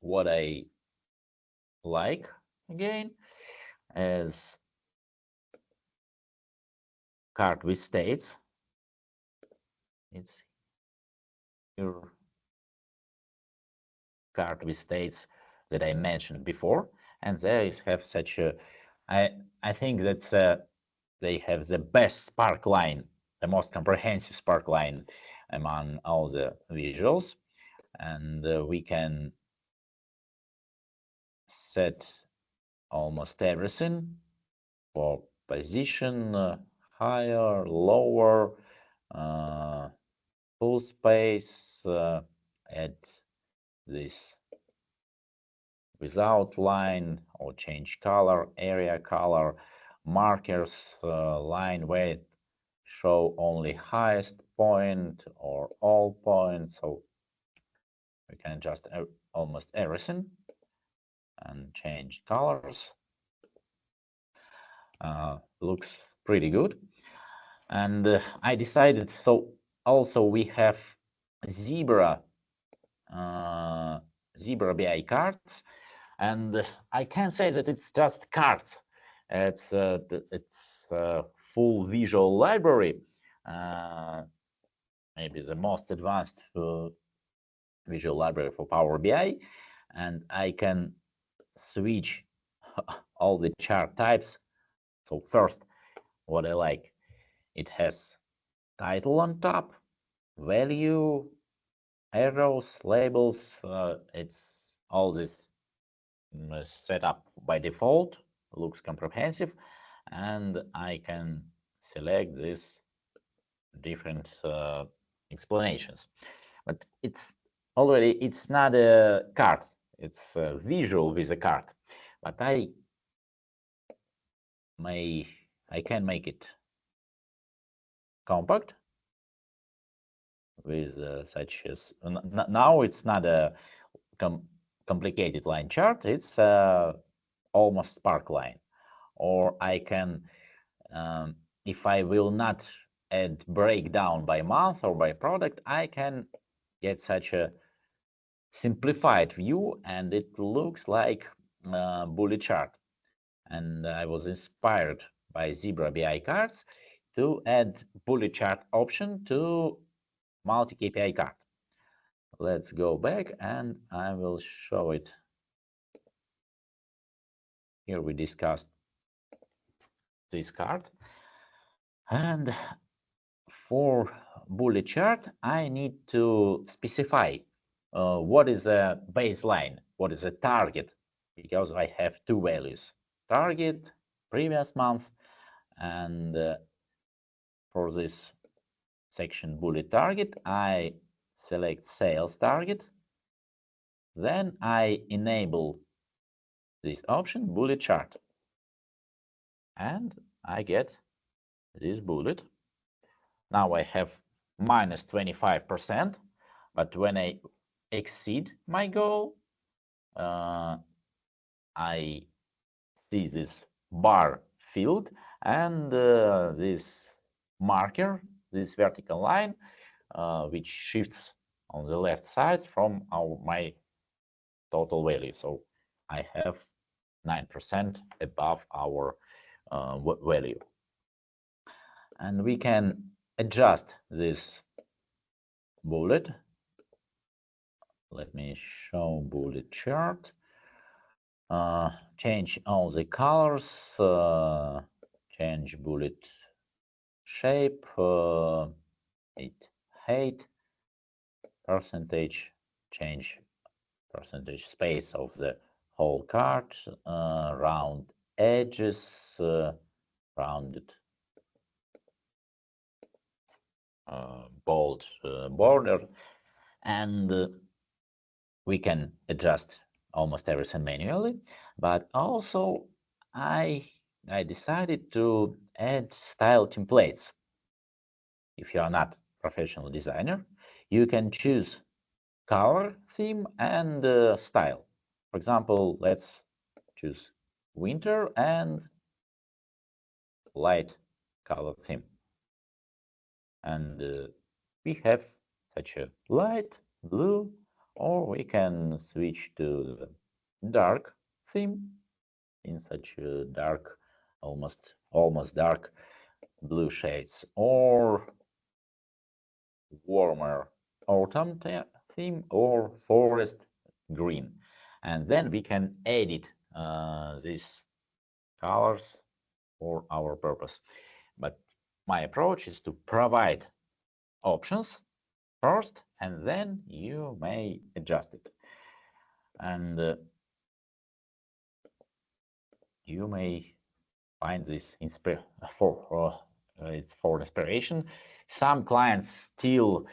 what I like again is card with states. It's here card with states that I mentioned before, and there is have such a I think that's they have the best spark line, the most comprehensive spark line among all the visuals. And we can set almost everything for position, higher, lower, full space, add this without line or change color, area color, markers, line weight, show only highest point or all points. So we can adjust almost everything and change colors. Looks pretty good. And I decided, so also we have Zebra BI cards, and I can't say that it's just cards. It's full visual library, maybe the most advanced visual library for Power BI, and I can switch all the chart types. So first, what I like, it has title on top, value, arrows, labels. It's all this set up by default, looks comprehensive, and I can select this different explanations. But it's not a card, it's a visual with a card. But I can make it compact with such as now it's not a complicated line chart, it's almost spark line. Or I can, if I will not add breakdown by month or by product, I can get such a simplified view, and it looks like a bullet chart. And I was inspired by Zebra BI cards to add bullet chart option to multi KPI card. Let's go back and I will show it. Here we discussed this card, and for bullet chart I need to specify what is a baseline, what is a target, because I have two values, target previous month, and for this section bullet target I select sales target, then I enable this option bullet chart, and I get this bullet. Now I have minus 25%, but when I exceed my goal, I see this bar filled, and this marker, this vertical line, which shifts on the left side from my total value. So I have 9% above our value. And we can adjust this bullet. Let me show bullet chart. Change all the colors, change bullet shape, height, percentage, change percentage space of the whole card, round edges, rounded bold border, and we can adjust almost everything manually. But also I decided to add style templates. If you are not professional designer, you can choose color, theme, and style. For example, let's choose winter and light color theme. And we have such a light blue, or we can switch to the dark theme in such a dark, almost dark blue shades, or warmer autumn theme, or forest green. And then we can edit these colors for our purpose. But my approach is to provide options first, and then you may adjust it. And you may find this for inspiration. Some clients still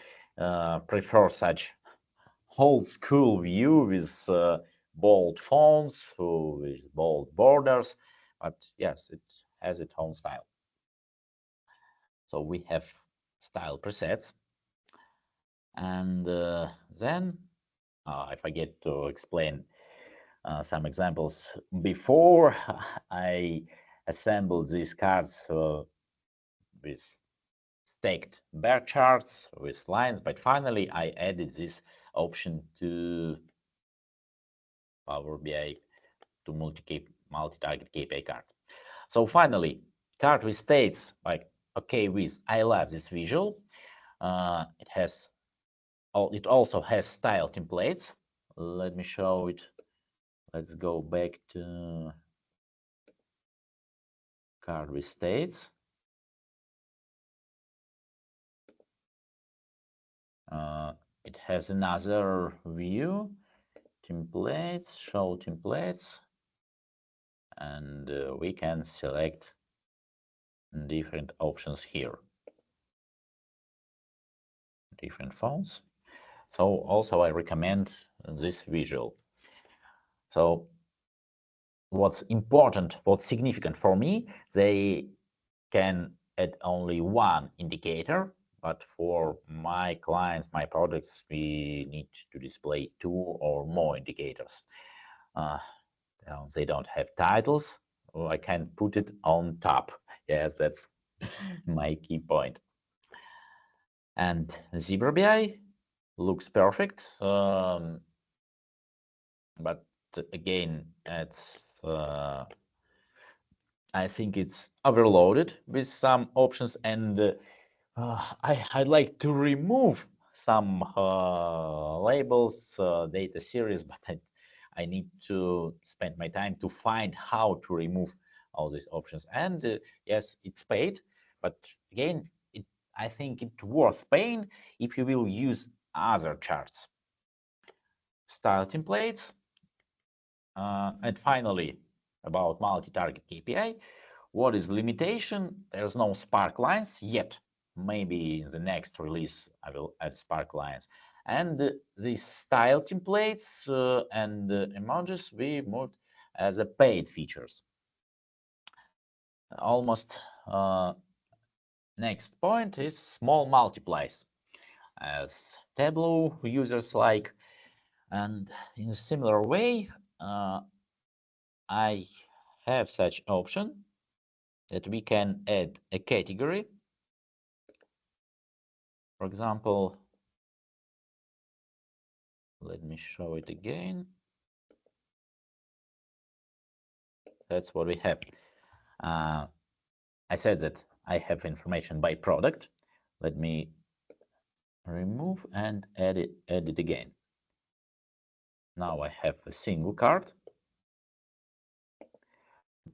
prefer such old school view with bold fonts, with bold borders, but yes, it has its own style. So we have style presets, and then I forget to explain some examples before. I assembled these cards with stacked bar charts with lines, but finally I added this option to Power BI to multi-target KPI card. So finally, card with states like okay with I love this visual. It also has style templates. Let me show it. Let's go back to card with states. It has another view, templates, show templates, and we can select different options here, different fonts. So also I recommend this visual. So what's important, what's significant for me, they can add only one indicator, but for my clients, my projects, we need to display 2 or more indicators. They don't have titles, or I can put it on top. Yes, that's my key point. And Zebra BI looks perfect, but again, it's I think it's overloaded with some options, and I'd like to remove some labels, data series, but I need to spend my time to find how to remove all these options. And yes, it's paid, but again, I think it's worth paying if you will use other charts. Style templates. And finally, about multi-target KPI. What is limitation? There's no spark lines yet. Maybe in the next release, I will add spark lines. And these style templates and emojis, we moved as a paid features. Almost next point is small multiplies, as Tableau users like. And in a similar way, I have such option that we can add a category. For example, let me show it again. That's what we have. I said that I have information by product. Let me remove and add it again. Now I have a single card,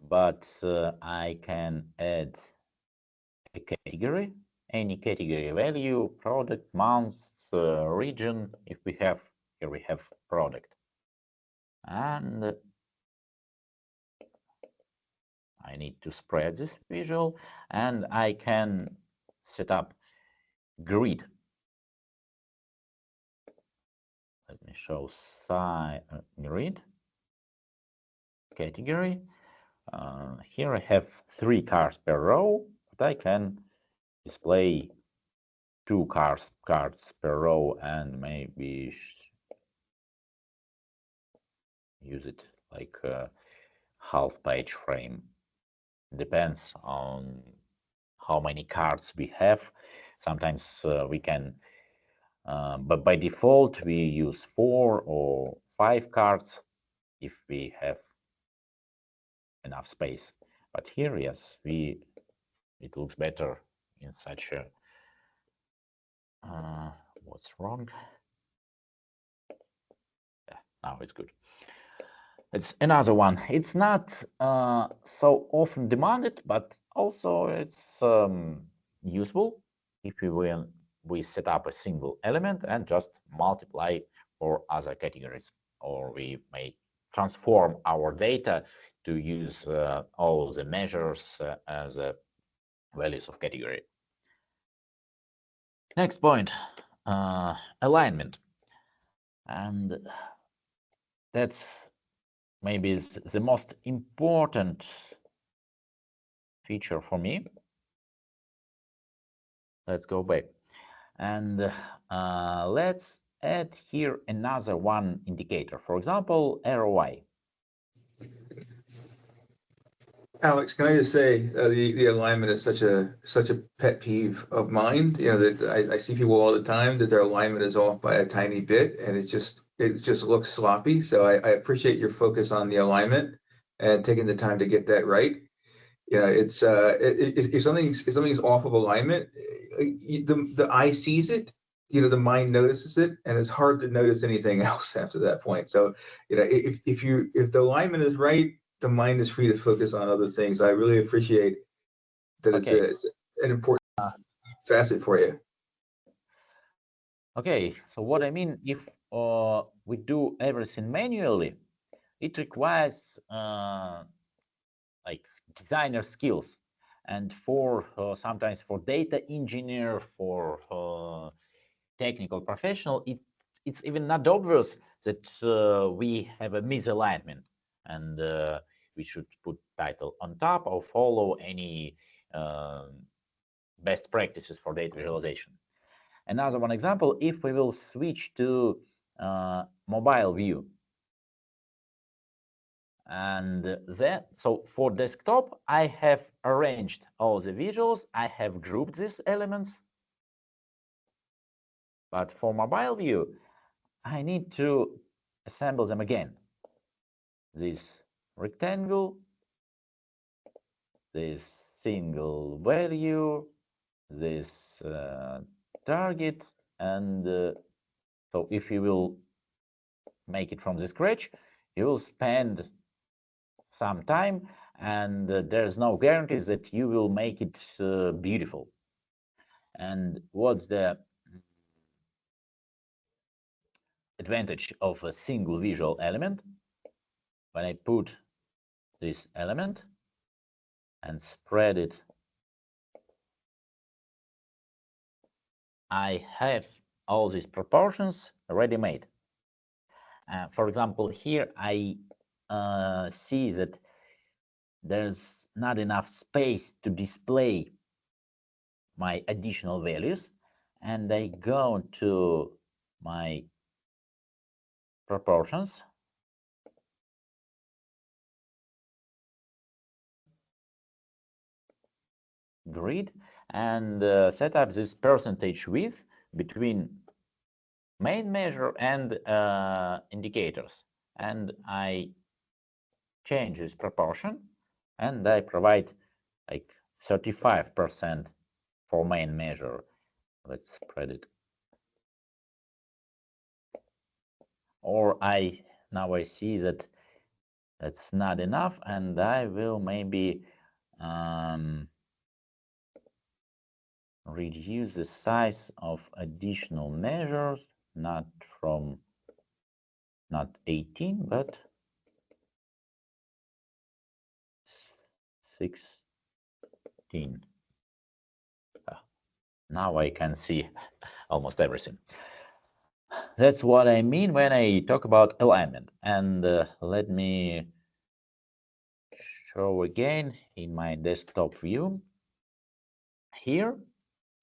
but I can add a category, any category value, product, month, region. If we have here, we have product, and I need to spread this visual, and I can set up grid. Let me show grid category. Here I have 3 cards per row, but I can display 2 cards per row and maybe use it like a half-page frame. Depends on how many cards we have. Sometimes we can, but by default we use 4 or 5 cards if we have enough space. But here, yes, it looks better in such a what's wrong? Yeah, now it's good. It's another one. It's not so often demanded, but also it's useful if we set up a single element and just multiply for other categories, or we may transform our data to use all the measures as values of category. Next point, alignment, and that's maybe the most important feature for me. Let's go back and let's add here another one indicator, for example, ROI. Alex, can I just say the alignment is such a pet peeve of mine. You know that I see people all the time that their alignment is off by a tiny bit, and it just looks sloppy. So I appreciate your focus on the alignment and taking the time to get that right. You know, it's if something's off of alignment, the eye sees it. You know, the mind notices it, and it's hard to notice anything else after that point. So, you know, if the alignment is right, the mind is free to focus on other things. I really appreciate that. Okay. It's an important facet for you. Okay, so what I mean, if we do everything manually, it requires like designer skills, and for sometimes for data engineer, for technical professional, it's even not obvious that we have a misalignment, and we should put title on top or follow any best practices for data visualization. Another one example, if we will switch to mobile view, and then, so for desktop, I have arranged all the visuals, I have grouped these elements, but for mobile view, I need to assemble them again. This rectangle, this single value, this target, and so if you will make it from the scratch, you will spend some time, and there's no guarantee that you will make it beautiful. And what's the advantage of a single visual element? When I put this element and spread it, I have all these proportions ready made. For example, here I see that there's not enough space to display my additional values, and I go to my proportions, grid, and set up this percentage width between main measure and indicators, and I change this proportion, and I provide like 35% for main measure. Let's spread it. Or now I see that that's not enough, and I will maybe reduce the size of additional measures, not 18, but 16. Now I can see almost everything. That's what I mean when I talk about alignment. And let me show again in my desktop view. Here,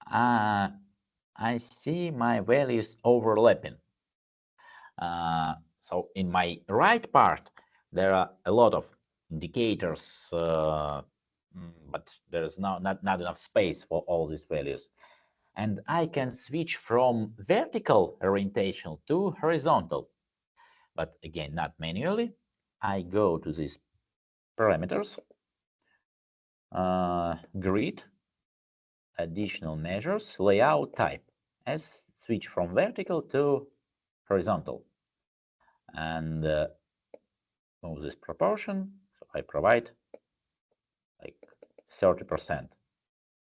I see my values overlapping. So in my right part, there are a lot of indicators, but there is not enough space for all these values. And I can switch from vertical orientation to horizontal, but again, not manually. I go to these parameters, grid, additional measures, layout type, as switch from vertical to horizontal, and move this proportion. So I provide like 30%.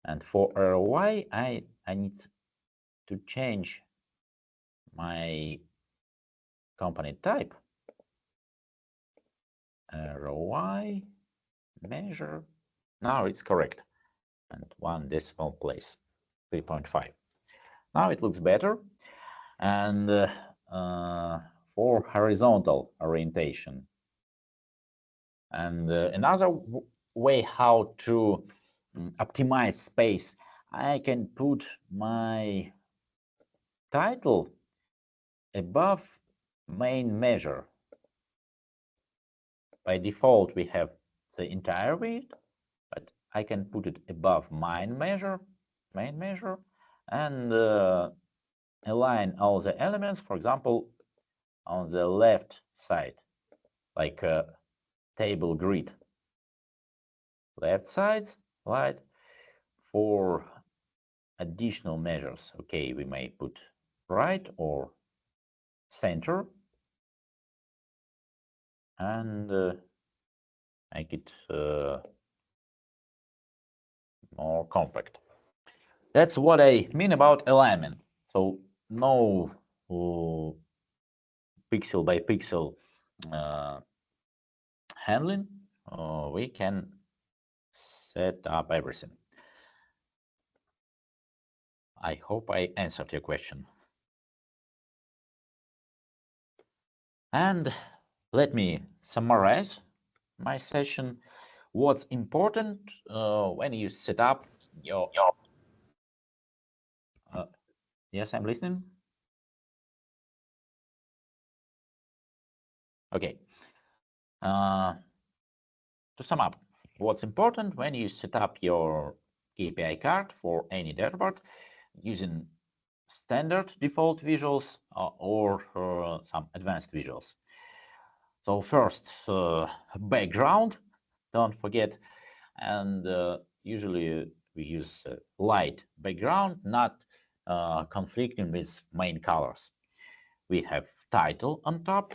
And for ROI, I need to change my company type. ROI measure. Now it's correct. And 1 decimal place, 3.5. Now it looks better. And for horizontal orientation. And another way how to optimize space, I can put my title above main measure. By default, we have the entire widget, but I can put it above main measure, and align all the elements, for example, on the left side, like a table grid. Left side, right? For additional measures, okay, we may put right or center and make it more compact. That's what I mean about alignment. So no pixel by pixel handling. We can set up everything. I hope I answered your question. And let me summarize my session. What's important when you set up your yes, I'm listening. Okay. To sum up, what's important when you set up your KPI card for any dashboard using standard default visuals or some advanced visuals. So first, background, don't forget, and usually we use light background, not conflicting with main colors. We have title on top,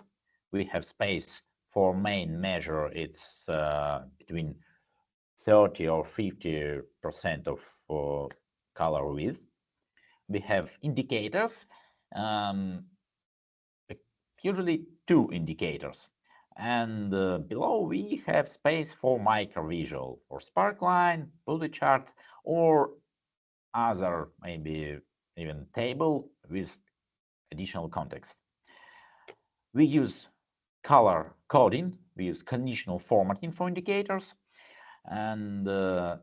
we have space for main measure, it's between 30 or 50% of color width. We have indicators, usually 2 indicators. And below we have space for micro visual, for sparkline, bullet chart, or other maybe even table with additional context. We use color coding, we use conditional formatting for indicators, and I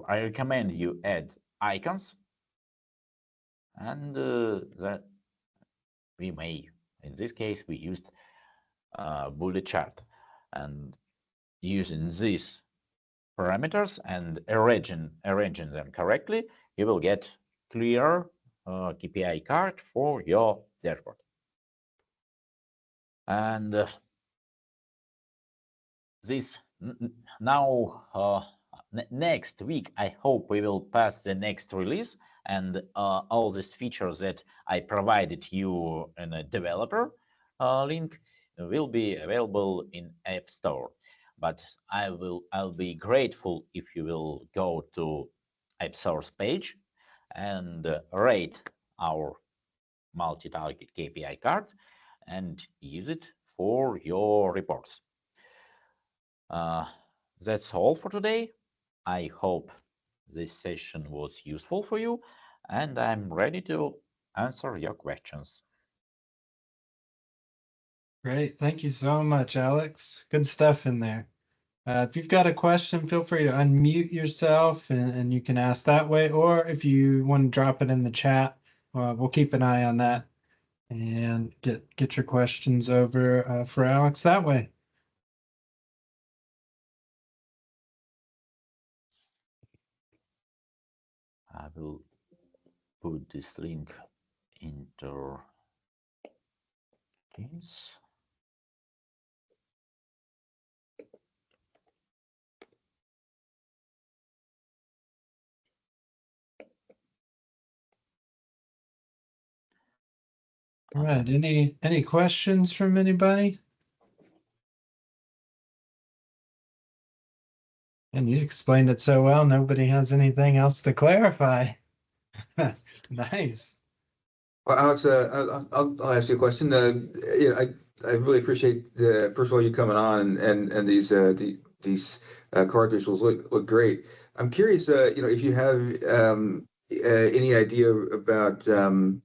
recommend you add icons, and that we may, in this case, we used bullet chart, and using these parameters and arranging them correctly, you will get clear KPI card for your dashboard. And this now next week, I hope we will pass the next release, and all these features that I provided you in a developer link will be available in App Store. But I'll be grateful if you will go to App Source page and rate our multi-target KPI card and use it for your reports. That's all for today. I hope this session was useful for you, and I'm ready to answer your questions. Great. Thank you so much, Alex. Good stuff in there. If you've got a question, feel free to unmute yourself and you can ask that way. Or if you want to drop it in the chat, we'll keep an eye on that and get your questions over for Alex that way. I will put this link into Teams. All right. Any questions from anybody? And you explained it so well, nobody has anything else to clarify. Nice. Well, Alex, I'll ask you a question. You know, I really appreciate first of all you coming on and these card visuals look great. I'm curious, you know, if you have any idea about doing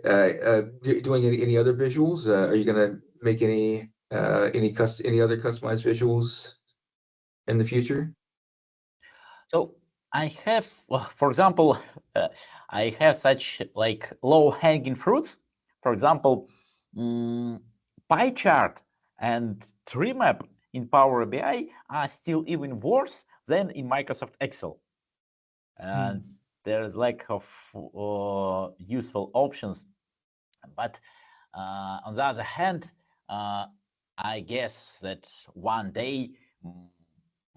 any other visuals. Are you going to make any other customized visuals in the future? So I have, well, for example, I have such like low-hanging fruits. For example, pie chart and tree map in Power BI are still even worse than in Microsoft Excel. And there's lack of useful options. But on the other hand, I guess that one day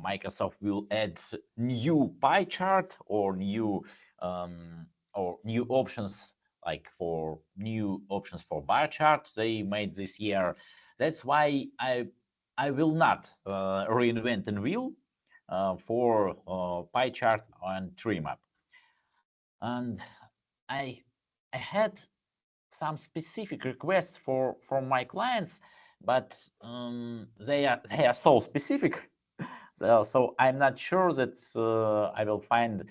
Microsoft will add new pie chart or new options, like for new options for bar chart they made this year. That's why I will not reinvent the wheel for pie chart and tree map. And I had some specific requests from my clients, but they are so specific. So I'm not sure that I will find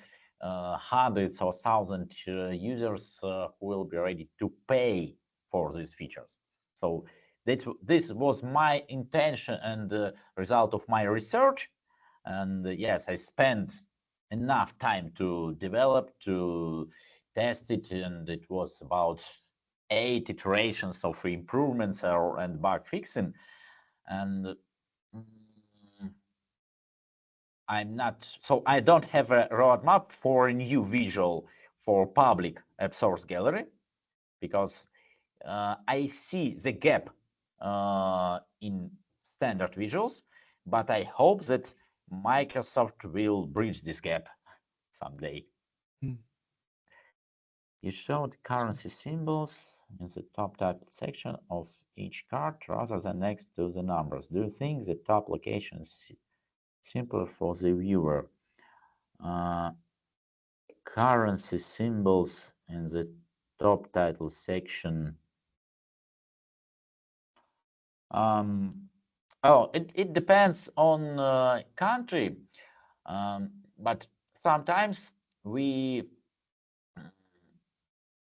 hundreds or thousands users who will be ready to pay for these features. So this was my intention and the result of my research. And yes, I spent enough time to develop, to test it, and it was about 8 iterations of improvements and bug fixing. And I don't have a roadmap for a new visual for public app source gallery, because I see the gap in standard visuals, but I hope that Microsoft will bridge this gap someday. You showed currency symbols in the top title section of each card rather than next to the numbers. Do you think the top location is simpler for the viewer? Currency symbols in the top title section. It depends on country, but sometimes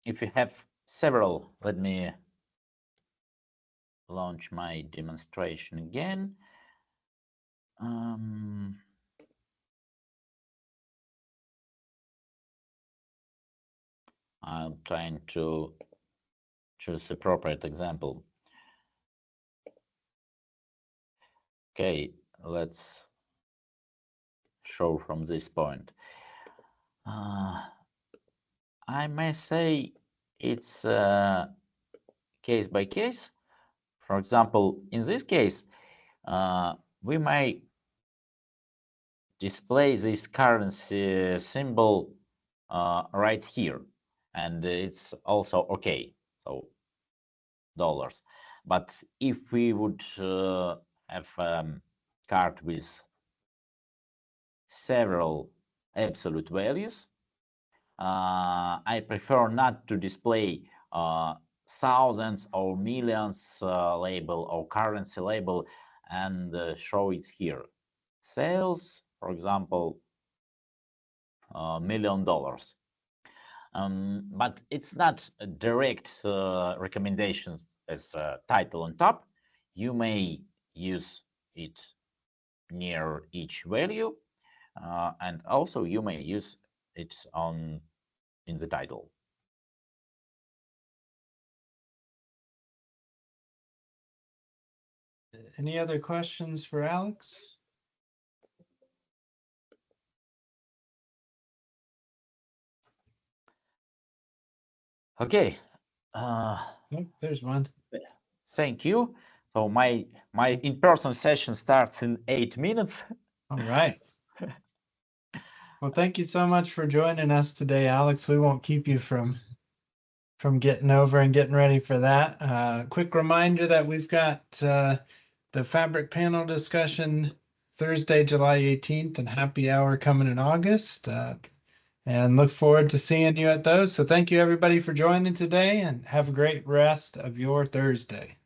if you have several, let me launch my demonstration again. I'm trying to choose appropriate example. Okay, let's show from this point. I may say it's case by case. For example, in this case, we may display this currency symbol right here, and it's also okay, so dollars. But if we would have card with several absolute values, I prefer not to display thousands or millions label or currency label and show it here. Sales, for example, $1 million. But it's not a direct recommendation as a title on top. You may use it near each value, and also you may use it in the title. Any other questions for Alex? Okay. Oh, there's one. Thank you. So my in-person session starts in 8 minutes. All right. Well, thank you so much for joining us today, Alex. We won't keep you from getting over and getting ready for that. Quick reminder that we've got the fabric panel discussion Thursday, July 18th, and happy hour coming in August. And look forward to seeing you at those. So thank you everybody for joining today, and have a great rest of your Thursday.